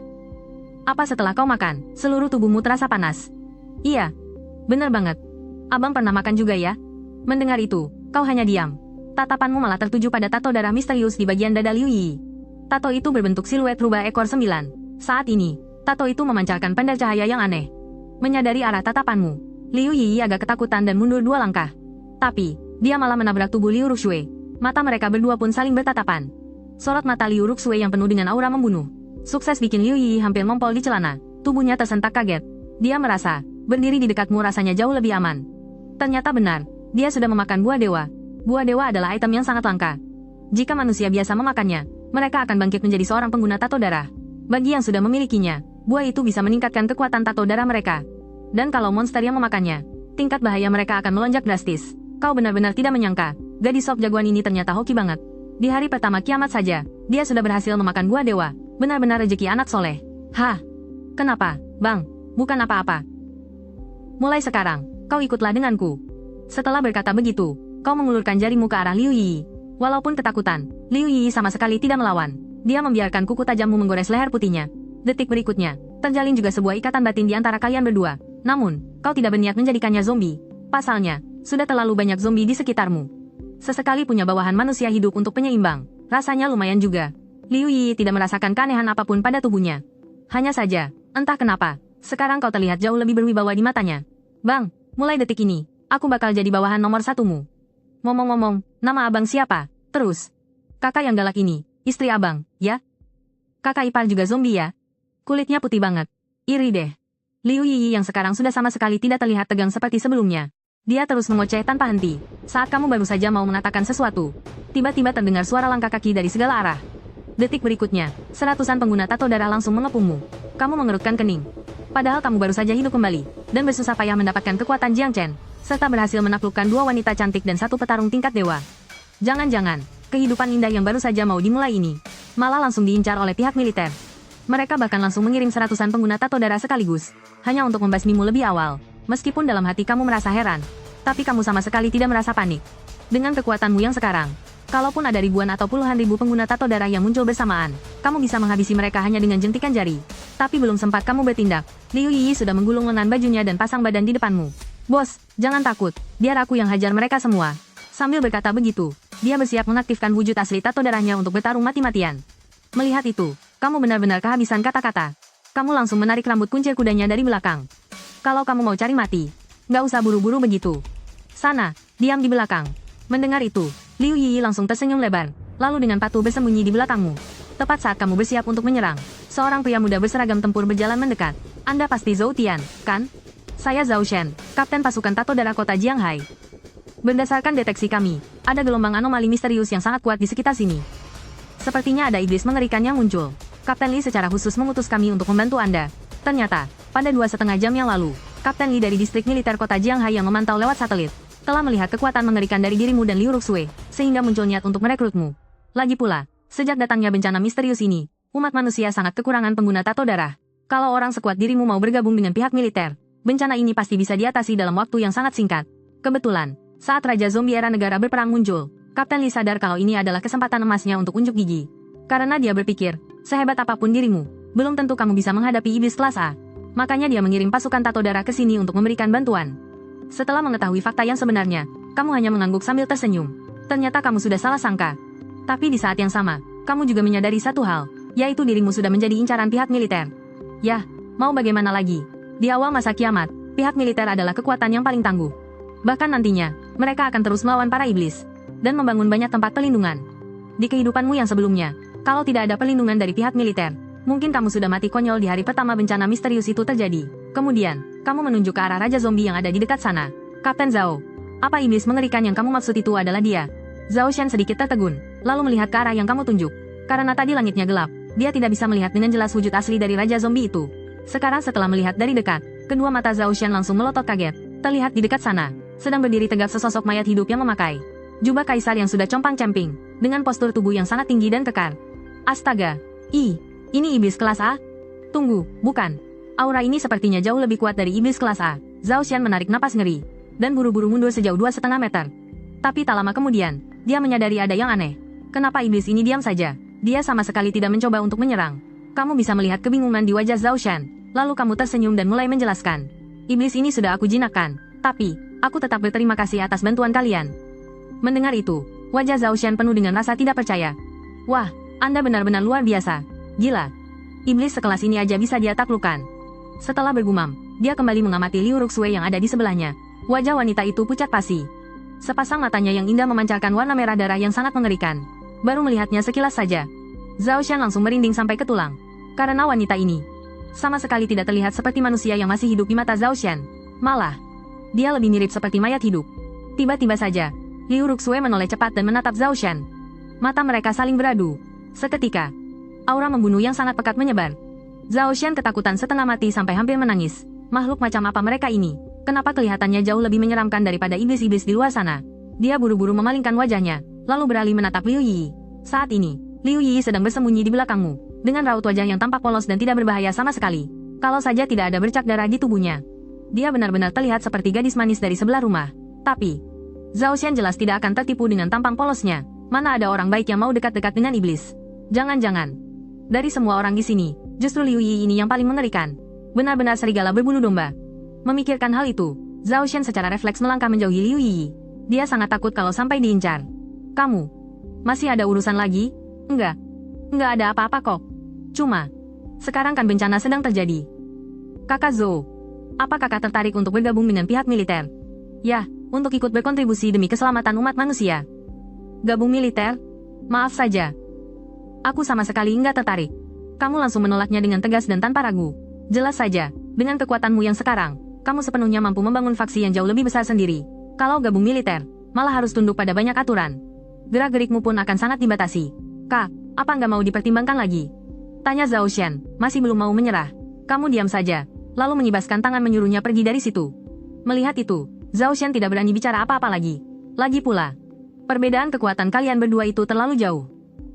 Apa setelah kau makan, seluruh tubuhmu terasa panas? Iya. Bener banget. Abang pernah makan juga ya? Mendengar itu, kau hanya diam. Tatapanmu malah tertuju pada tato darah misterius di bagian dada Liu Yi. Tato itu berbentuk siluet rubah ekor 9. Saat ini, tato itu memancarkan pendar cahaya yang aneh. Menyadari arah tatapanmu, Liu Yi agak ketakutan dan mundur 2 langkah. Tapi, dia malah menabrak tubuh Liu Ruxue. Mata mereka berdua pun saling bertatapan. Sorot mata Liu Ruxue yang penuh dengan aura membunuh. Sukses bikin Liu Yi hampir ngompol di celana. Tubuhnya tersentak kaget. Dia merasa, berdiri di dekatmu rasanya jauh lebih aman. Ternyata benar, dia sudah memakan buah dewa. Buah dewa adalah item yang sangat langka. Jika manusia biasa memakannya, mereka akan bangkit menjadi seorang pengguna tato darah. Bagi yang sudah memilikinya, buah itu bisa meningkatkan kekuatan tato darah mereka. Dan kalau monster yang memakannya, tingkat bahaya mereka akan melonjak drastis. Kau benar-benar tidak menyangka, gadis sop jagoan ini ternyata hoki banget. Di hari pertama kiamat saja, dia sudah berhasil memakan buah dewa. Benar-benar rezeki anak soleh. Hah? Kenapa, Bang? Bukan apa-apa. Mulai sekarang, kau ikutlah denganku. Setelah berkata begitu, kau mengulurkan jarimu ke arah Liu Yi. Walaupun ketakutan, Liu Yi sama sekali tidak melawan. Dia membiarkan kuku tajammu menggores leher putihnya. Detik berikutnya, terjalin juga sebuah ikatan batin di antara kalian berdua. Namun, kau tidak berniat menjadikannya zombie. Pasalnya, sudah terlalu banyak zombie di sekitarmu. Sesekali punya bawahan manusia hidup untuk penyeimbang. Rasanya lumayan juga. Liu Yi tidak merasakan keanehan apapun pada tubuhnya. Hanya saja, entah kenapa, sekarang kau terlihat jauh lebih berwibawa di matanya. Bang, mulai detik ini, aku bakal jadi bawahan nomor 1-mu. Ngomong-ngomong, nama abang siapa? Terus, kakak yang galak ini, istri abang, ya? Kakak ipar juga zombie ya? Kulitnya putih banget. Iri deh. Liu Yi yang sekarang sudah sama sekali tidak terlihat tegang seperti sebelumnya. Dia terus mengoceh tanpa henti. Saat kamu baru saja mau mengatakan sesuatu, tiba-tiba terdengar suara langkah kaki dari segala arah. Detik berikutnya, seratusan pengguna tato darah langsung mengepungmu. Kamu mengerutkan kening. Padahal kamu baru saja hidup kembali, dan bersusah payah mendapatkan kekuatan Jiang Chen, serta berhasil menaklukkan 2 wanita cantik dan 1 petarung tingkat dewa. Jangan-jangan, kehidupan indah yang baru saja mau dimulai ini, malah langsung diincar oleh pihak militer. Mereka bahkan langsung mengirim seratusan pengguna tato darah sekaligus, hanya untuk membasmimu lebih awal. Meskipun dalam hati kamu merasa heran, tapi kamu sama sekali tidak merasa panik. Dengan kekuatanmu yang sekarang, Kalaupun ada ribuan atau puluhan ribu pengguna tato darah yang muncul bersamaan, kamu bisa menghabisi mereka hanya dengan jentikan jari. Tapi belum sempat kamu bertindak, Liu Yi sudah menggulung lengan bajunya dan pasang badan di depanmu. Bos, jangan takut, biar aku yang hajar mereka semua. Sambil berkata begitu, dia bersiap mengaktifkan wujud asli tato darahnya untuk bertarung mati-matian. Melihat itu, kamu benar-benar kehabisan kata-kata. Kamu langsung menarik rambut kuncir kudanya dari belakang. Kalau kamu mau cari mati, nggak usah buru-buru begitu. Sana, diam di belakang. Mendengar itu, Liu Yi langsung tersenyum lebar, lalu dengan patuh bersembunyi di belakangmu. Tepat saat kamu bersiap untuk menyerang, seorang pria muda berseragam tempur berjalan mendekat. Anda pasti Zhou Tian, kan? Saya Zhao Shen, Kapten Pasukan Tato Darah Kota Jianghai. Berdasarkan deteksi kami, ada gelombang anomali misterius yang sangat kuat di sekitar sini. Sepertinya ada iblis mengerikan yang muncul. Kapten Li secara khusus mengutus kami untuk membantu Anda. Ternyata, pada 2,5 jam yang lalu, Kapten Li dari distrik militer kota Jianghai yang memantau lewat satelit, telah melihat kekuatan mengerikan dari dirimu dan Liu Ruxue, sehingga muncul niat untuk merekrutmu. Lagi pula, sejak datangnya bencana misterius ini, umat manusia sangat kekurangan pengguna tato darah. Kalau orang sekuat dirimu mau bergabung dengan pihak militer, bencana ini pasti bisa diatasi dalam waktu yang sangat singkat. Kebetulan, saat Raja Zombie Era Negara Berperang muncul, Kapten Li sadar kalau ini adalah kesempatan emasnya untuk unjuk gigi. Karena dia berpikir, sehebat apapun dirimu, belum tentu kamu bisa menghadapi iblis kelas A. Makanya dia mengirim pasukan tato darah ke sini untuk memberikan bantuan. Setelah mengetahui fakta yang sebenarnya, kamu hanya mengangguk sambil tersenyum. Ternyata kamu sudah salah sangka. Tapi di saat yang sama, kamu juga menyadari satu hal, yaitu dirimu sudah menjadi incaran pihak militer. Yah, mau bagaimana lagi? Di awal masa kiamat, pihak militer adalah kekuatan yang paling tangguh. Bahkan nantinya, mereka akan terus melawan para iblis dan membangun banyak tempat perlindungan. Di kehidupanmu yang sebelumnya, kalau tidak ada perlindungan dari pihak militer, mungkin kamu sudah mati konyol di hari pertama bencana misterius itu terjadi. Kemudian, kamu menunjuk ke arah Raja Zombie yang ada di dekat sana. Kapten Zhao, apa iblis mengerikan yang kamu maksud itu adalah dia? Zhao Shen sedikit tertegun, lalu melihat ke arah yang kamu tunjuk. Karena tadi langitnya gelap, dia tidak bisa melihat dengan jelas wujud asli dari Raja Zombie itu. Sekarang setelah melihat dari dekat, kedua mata Zhao Shen langsung melotot kaget. Terlihat di dekat sana, sedang berdiri tegak sesosok mayat hidup yang memakai jubah kaisar yang sudah compang-camping, dengan postur tubuh yang sangat tinggi dan kekar. Astaga, ini iblis kelas A? Tunggu, bukan. Aura ini sepertinya jauh lebih kuat dari iblis kelas A. Zhao Xian menarik napas ngeri, dan buru-buru mundur sejauh 2,5 meter. Tapi tak lama kemudian, dia menyadari ada yang aneh. Kenapa iblis ini diam saja? Dia sama sekali tidak mencoba untuk menyerang. Kamu bisa melihat kebingungan di wajah Zhao Xian, lalu kamu tersenyum dan mulai menjelaskan. Iblis ini sudah aku jinakkan, tapi aku tetap berterima kasih atas bantuan kalian. Mendengar itu, wajah Zhao Xian penuh dengan rasa tidak percaya. Wah, Anda benar-benar luar biasa. Gila. Iblis sekelas ini aja bisa dia taklukkan. Setelah bergumam, dia kembali mengamati Liu Ruxue yang ada di sebelahnya. Wajah wanita itu pucat pasi. Sepasang matanya yang indah memancarkan warna merah darah yang sangat mengerikan. Baru melihatnya sekilas saja, Zhao Xian langsung merinding sampai ke tulang. Karena wanita ini sama sekali tidak terlihat seperti manusia yang masih hidup di mata Zhao Xian. Malah, dia lebih mirip seperti mayat hidup. Tiba-tiba saja, Liu Ruxue menoleh cepat dan menatap Zhao Xian. Mata mereka saling beradu. Seketika, aura membunuh yang sangat pekat menyebar. Zhao Xian ketakutan setengah mati sampai hampir menangis. Makhluk macam apa mereka ini? Kenapa kelihatannya jauh lebih menyeramkan daripada iblis-iblis di luar sana? Dia buru-buru memalingkan wajahnya, lalu beralih menatap Liu Yi. Saat ini, Liu Yi sedang bersembunyi di belakangmu, dengan raut wajah yang tampak polos dan tidak berbahaya sama sekali. Kalau saja tidak ada bercak darah di tubuhnya, dia benar-benar terlihat seperti gadis manis dari sebelah rumah. Tapi Zhao Xian jelas tidak akan tertipu dengan tampang polosnya. Mana ada orang baik yang mau dekat-dekat dengan iblis? Jangan-jangan, dari semua orang di sini, justru Liu Yi ini yang paling mengerikan. Benar-benar serigala berbulu domba. Memikirkan hal itu, Zhao Xian secara refleks melangkah menjauhi Liu Yi. Dia sangat takut kalau sampai diincar. Kamu, masih ada urusan lagi? Enggak ada apa-apa kok. Cuma, sekarang kan bencana sedang terjadi. Kakak Zhou, apa kakak tertarik untuk bergabung dengan pihak militer? Ya, untuk ikut berkontribusi demi keselamatan umat manusia. Gabung militer? Maaf saja. Aku sama sekali enggak tertarik. Kamu langsung menolaknya dengan tegas dan tanpa ragu. Jelas saja, dengan kekuatanmu yang sekarang, kamu sepenuhnya mampu membangun faksi yang jauh lebih besar sendiri. Kalau gabung militer, malah harus tunduk pada banyak aturan. Gerak-gerikmu pun akan sangat dibatasi. Kak, apa nggak mau dipertimbangkan lagi? Tanya Zhao Xian, masih belum mau menyerah. Kamu diam saja, lalu menyibaskan tangan menyuruhnya pergi dari situ. Melihat itu, Zhao Xian tidak berani bicara apa-apa lagi. Lagi pula, perbedaan kekuatan kalian berdua itu terlalu jauh.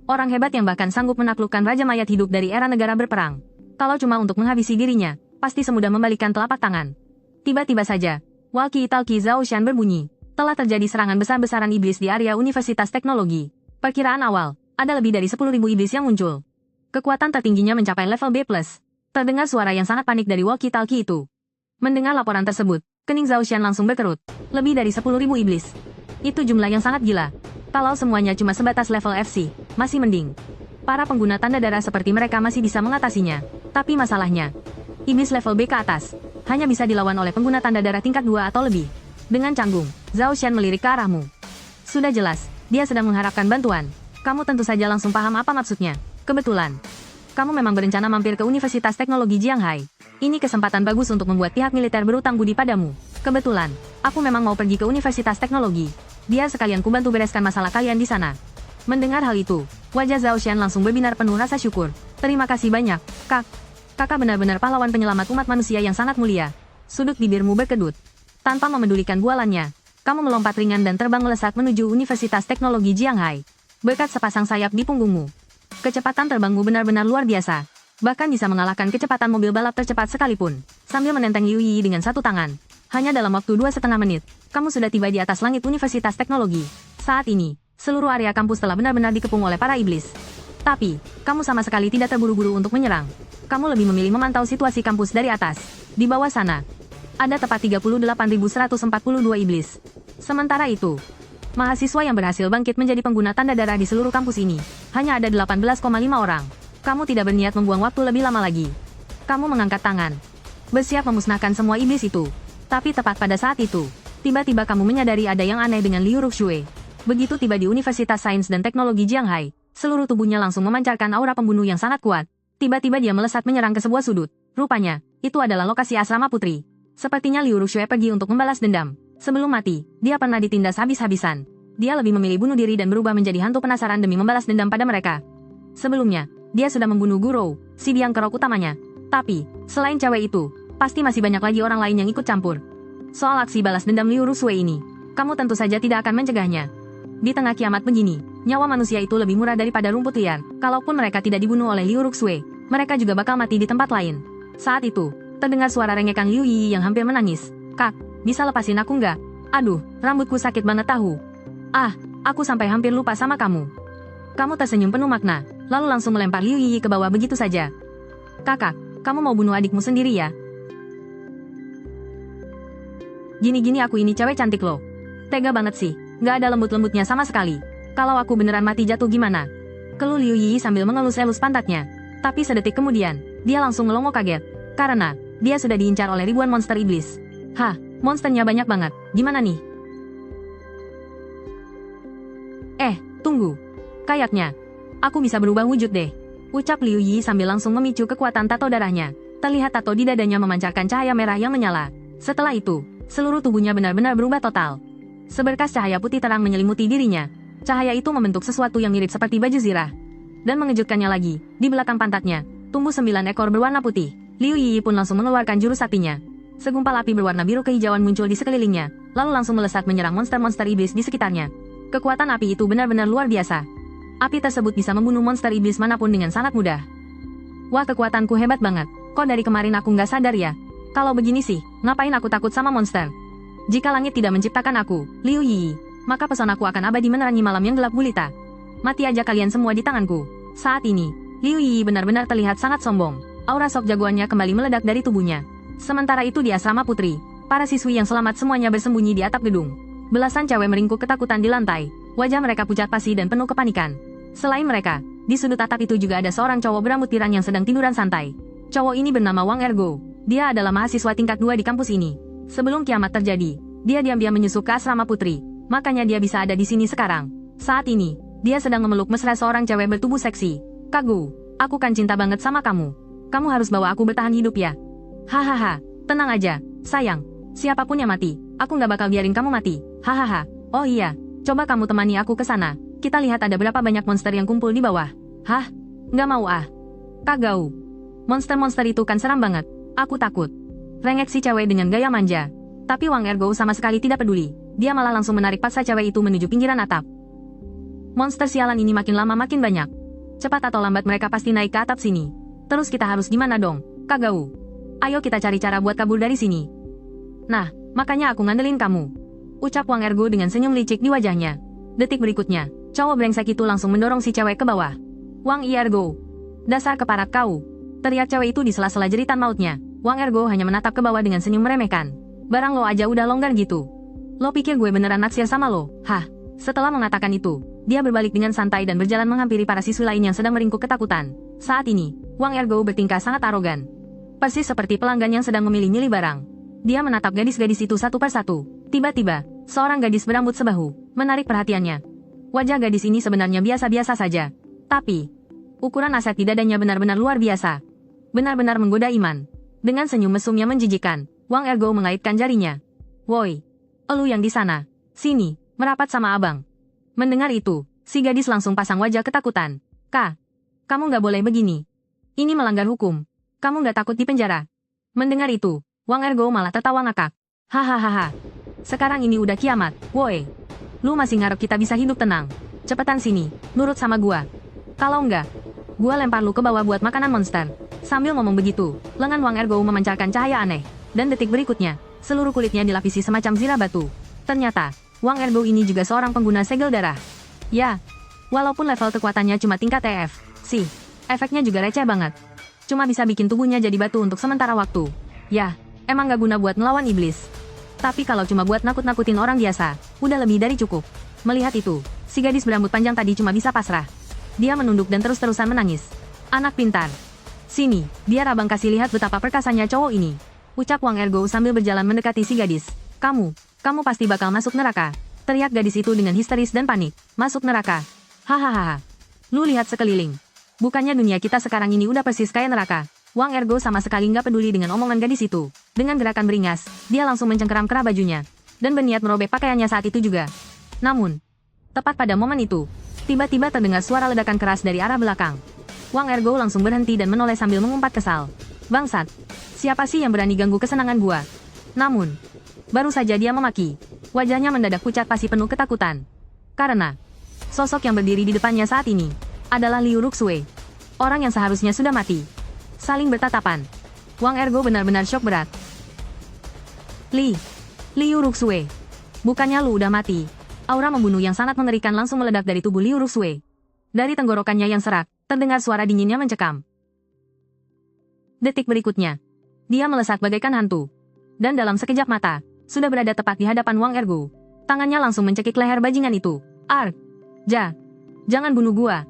Orang hebat yang bahkan sanggup menaklukkan Raja Mayat hidup dari era negara berperang. Kalau cuma untuk menghabisi dirinya, pasti semudah membalikkan telapak tangan. Tiba-tiba saja, walkie-talkie Zhao Xian berbunyi. Telah terjadi serangan besar-besaran iblis di area Universitas Teknologi. Perkiraan awal, ada lebih dari 10.000 iblis yang muncul. Kekuatan tertingginya mencapai level B+. Terdengar suara yang sangat panik dari walkie-talkie itu. Mendengar laporan tersebut, kening Zhao Xian langsung berkerut. Lebih dari 10.000 iblis. Itu jumlah yang sangat gila. Kalau semuanya cuma sebatas level FC, masih mending. Para pengguna tanda darah seperti mereka masih bisa mengatasinya. Tapi masalahnya, iblis level B ke atas, hanya bisa dilawan oleh pengguna tanda darah tingkat 2 atau lebih. Dengan canggung, Zhao Xian melirik ke arahmu. Sudah jelas, dia sedang mengharapkan bantuan. Kamu tentu saja langsung paham apa maksudnya. Kebetulan, kamu memang berencana mampir ke Universitas Teknologi Jianghai. Ini kesempatan bagus untuk membuat pihak militer berutang budi padamu. Kebetulan, aku memang mau pergi ke Universitas Teknologi. Biar sekalian kubantu bereskan masalah kalian di sana. Mendengar hal itu, wajah Zhao Xian langsung berbinar penuh rasa syukur. Terima kasih banyak, Kak. Kakak benar-benar pahlawan penyelamat umat manusia yang sangat mulia. Sudut bibirmu berkedut. Tanpa memedulikan bualannya, kamu melompat ringan dan terbang melesat menuju Universitas Teknologi Jianghai. Berkat sepasang sayap di punggungmu, kecepatan terbangmu benar-benar luar biasa. Bahkan bisa mengalahkan kecepatan mobil balap tercepat sekalipun. Sambil menenteng Liu Yi dengan satu tangan. Hanya dalam waktu 2,5 menit, kamu sudah tiba di atas langit Universitas Teknologi. Saat ini, seluruh area kampus telah benar-benar dikepung oleh para iblis. Tapi, kamu sama sekali tidak terburu-buru untuk menyerang. Kamu lebih memilih memantau situasi kampus dari atas. Di bawah sana, ada tepat 38.142 iblis. Sementara itu, mahasiswa yang berhasil bangkit menjadi pengguna tanda darah di seluruh kampus ini, hanya ada 18,5 orang. Kamu tidak berniat membuang waktu lebih lama lagi. Kamu mengangkat tangan, bersiap memusnahkan semua iblis itu. Tapi tepat pada saat itu, tiba-tiba kamu menyadari ada yang aneh dengan Liu Ruxue. Begitu tiba di Universitas Sains dan Teknologi Jianghai, seluruh tubuhnya langsung memancarkan aura pembunuh yang sangat kuat. Tiba-tiba dia melesat menyerang ke sebuah sudut. Rupanya, itu adalah lokasi asrama putri. Sepertinya Liu Ruxue pergi untuk membalas dendam. Sebelum mati, dia pernah ditindas habis-habisan. Dia lebih memilih bunuh diri dan berubah menjadi hantu penasaran demi membalas dendam pada mereka. Sebelumnya, dia sudah membunuh Guru, si biang kerok utamanya. Tapi, selain cewek itu, pasti masih banyak lagi orang lain yang ikut campur. Soal aksi balas dendam Liu Ruxue ini, kamu tentu saja tidak akan mencegahnya. Di tengah kiamat begini, nyawa manusia itu lebih murah daripada rumput liar. Kalaupun mereka tidak dibunuh oleh Liu Ruxue, mereka juga bakal mati di tempat lain. Saat itu, terdengar suara rengekan Liu Yi yang hampir menangis. Kak, bisa lepasin aku nggak? Aduh, rambutku sakit banget tahu. Ah, aku sampai hampir lupa sama kamu. Kamu tersenyum penuh makna, lalu langsung melempar Liu Yi ke bawah begitu saja. Kakak, kamu mau bunuh adikmu sendiri ya? Gini-gini aku ini cewek cantik loh. Tega banget sih. Nggak ada lembut-lembutnya sama sekali. Kalau aku beneran mati jatuh gimana? Keluh Liu Yi sambil mengelus-elus pantatnya. Tapi sedetik kemudian, dia langsung melongo kaget. Karena, dia sudah diincar oleh ribuan monster iblis. Hah, monsternya banyak banget. Gimana nih? Tunggu. Kayaknya, aku bisa berubah wujud deh. Ucap Liu Yi sambil langsung memicu kekuatan tato darahnya. Terlihat tato di dadanya memancarkan cahaya merah yang menyala. Setelah itu, seluruh tubuhnya benar-benar berubah total. Seberkas cahaya putih terang menyelimuti dirinya. Cahaya itu membentuk sesuatu yang mirip seperti baju zirah. Dan mengejutkannya lagi, di belakang pantatnya, tumbuh 9 ekor berwarna putih. Liu Yi pun langsung mengeluarkan jurus saktinya. Segumpal api berwarna biru kehijauan muncul di sekelilingnya, lalu langsung melesat menyerang monster-monster iblis di sekitarnya. Kekuatan api itu benar-benar luar biasa. Api tersebut bisa membunuh monster iblis manapun dengan sangat mudah. Wah, kekuatanku hebat banget. Kok dari kemarin aku nggak sadar ya? Kalau begini sih, ngapain aku takut sama monster? Jika langit tidak menciptakan aku, Liu Yi, maka pesonaku akan abadi menerangi malam yang gelap gulita. Mati aja kalian semua di tanganku. Saat ini, Liu Yi benar-benar terlihat sangat sombong. Aura sok jagoannya kembali meledak dari tubuhnya. Sementara itu di asrama putri, para siswi yang selamat semuanya bersembunyi di atap gedung. Belasan cewek meringkuk ketakutan di lantai. Wajah mereka pucat pasi dan penuh kepanikan. Selain mereka, di sudut atap itu juga ada seorang cowok berambut pirang yang sedang tiduran santai. Cowok ini bernama Wang Ergo. Dia adalah mahasiswa tingkat 2 di kampus ini. Sebelum kiamat terjadi, dia diam-diam menyusup ke asrama putri. Makanya dia bisa ada di sini sekarang. Saat ini, dia sedang memeluk mesra seorang cewek bertubuh seksi. Kagu, aku kan cinta banget sama kamu. Kamu harus bawa aku bertahan hidup ya. Hahaha, tenang aja, sayang. Siapapun yang mati, aku nggak bakal biarin kamu mati. Hahaha, oh iya, coba kamu temani aku ke sana. Kita lihat ada berapa banyak monster yang kumpul di bawah. Hah? Nggak mau ah. Kagau. Monster-monster itu kan seram banget. Aku takut. Rengek si cewek dengan gaya manja. Tapi Wang Ergo sama sekali tidak peduli. Dia malah langsung menarik paksa cewek itu menuju pinggiran atap. Monster sialan ini makin lama makin banyak. Cepat atau lambat mereka pasti naik ke atap sini. Terus kita harus gimana dong, Kagau? Ayo kita cari cara buat kabur dari sini. Nah, makanya aku ngandelin kamu. Ucap Wang Ergo dengan senyum licik di wajahnya. Detik berikutnya, Cowok brengsek itu langsung mendorong si cewek ke bawah. Wang Ergo. Dasar keparat kau. Teriak cewek itu di sela-sela jeritan mautnya. Wang Ergo hanya menatap ke bawah dengan senyum meremehkan. Barang lo aja udah longgar gitu. Lo pikir gue beneran naksir sama lo? Hah? Setelah mengatakan itu, dia berbalik dengan santai dan berjalan menghampiri para siswi lain yang sedang meringkuk ketakutan. Saat ini, Wang Ergo bertingkah sangat arogan. Persis seperti pelanggan yang sedang memilih-milih barang. Dia menatap gadis-gadis itu satu persatu. Tiba-tiba, seorang gadis berambut sebahu menarik perhatiannya. Wajah gadis ini sebenarnya biasa-biasa saja. Tapi, ukuran aset di dadanya benar-benar luar biasa. Benar-benar menggoda iman. Dengan senyum mesum yang menjijikan, Wang Ergo mengaitkan jarinya. Woi, elu yang di sana. Sini, merapat sama abang. Mendengar itu, si gadis langsung pasang wajah ketakutan. Kak, kamu nggak boleh begini. Ini melanggar hukum. Kamu nggak takut dipenjara? Mendengar itu, Wang Ergo malah tertawa ngakak. Hahaha. Sekarang ini udah kiamat, woi. Lu masih ngarep kita bisa hidup tenang? Cepetan sini, nurut sama gua. Kalau enggak, gua lempar lu ke bawah buat makanan monster. Sambil ngomong begitu, lengan Wang Ergo memancarkan cahaya aneh. Dan detik berikutnya, seluruh kulitnya dilapisi semacam zirah batu. Ternyata, Wang Ergo ini juga seorang pengguna segel darah. Ya, walaupun level kekuatannya cuma tingkat TF, sih, efeknya juga receh banget. Cuma bisa bikin tubuhnya jadi batu untuk sementara waktu. Ya, emang gak guna buat melawan iblis. Tapi kalau cuma buat nakut-nakutin orang biasa, udah lebih dari cukup. Melihat itu, si gadis berambut panjang tadi cuma bisa pasrah. Dia menunduk dan terus-terusan menangis. Anak pintar. Sini, biar abang kasih lihat betapa perkasanya cowok ini. Ucap Wang Ergo sambil berjalan mendekati si gadis. Kamu pasti bakal masuk neraka. Teriak gadis itu dengan histeris dan panik. Masuk neraka. Hahaha. Lu lihat sekeliling. Bukannya dunia kita sekarang ini udah persis kayak neraka. Wang Ergo sama sekali nggak peduli dengan omongan gadis itu. Dengan gerakan beringas, dia langsung mencengkeram kerah bajunya. Dan berniat merobek pakaiannya saat itu juga. Namun, tepat pada momen itu, tiba-tiba terdengar suara ledakan keras dari arah belakang. Wang Ergo langsung berhenti dan menoleh sambil mengumpat kesal. Bangsat, siapa sih yang berani ganggu kesenangan gua? Namun, baru saja dia memaki. Wajahnya mendadak pucat pasi penuh ketakutan. Karena, sosok yang berdiri di depannya saat ini adalah Liu Ruxue. Orang yang seharusnya sudah mati. Saling bertatapan. Wang Ergo benar-benar syok berat. Liu Ruxue. Bukannya lu udah mati? Aura membunuh yang sangat mengerikan langsung meledak dari tubuh Liu Ruxue. Dari tenggorokannya yang serak, terdengar suara dinginnya mencekam. Detik berikutnya, dia melesat bagaikan hantu. Dan dalam sekejap mata, sudah berada tepat di hadapan Wang Ergo. Tangannya langsung mencekik leher bajingan itu. Jangan bunuh gua.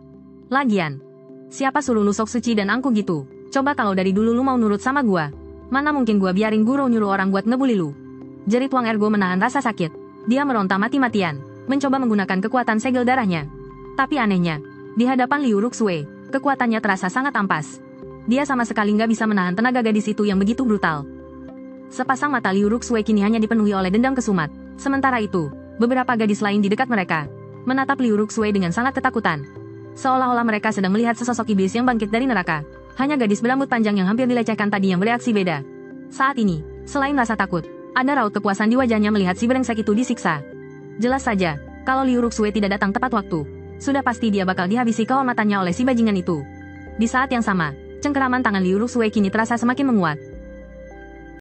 Lagian, siapa suruh lu sok suci dan angkuh gitu? Coba kalau dari dulu lu mau nurut sama gua. Mana mungkin gua biarin guru nyuruh orang buat ngebully lu. Jerit Wang Ergo menahan rasa sakit. Dia meronta mati-matian, mencoba menggunakan kekuatan segel darahnya. Tapi anehnya, di hadapan Liu Ruxue, kekuatannya terasa sangat ampas. Dia sama sekali nggak bisa menahan tenaga gadis itu yang begitu brutal. Sepasang mata Liu Ruxue kini hanya dipenuhi oleh dendam kesumat. Sementara itu, beberapa gadis lain di dekat mereka menatap Liu Ruxue dengan sangat ketakutan. Seolah-olah mereka sedang melihat sesosok iblis yang bangkit dari neraka. Hanya gadis berambut panjang yang hampir dilecehkan tadi yang bereaksi beda. Saat ini, selain rasa takut, ada raut kepuasan di wajahnya melihat si brengsek itu disiksa. Jelas saja, kalau Liu Ruxue tidak datang tepat waktu, sudah pasti dia bakal dihabisi kehormatannya oleh si bajingan itu. Di saat yang sama, cengkeraman tangan Liu Ruxue kini terasa semakin menguat.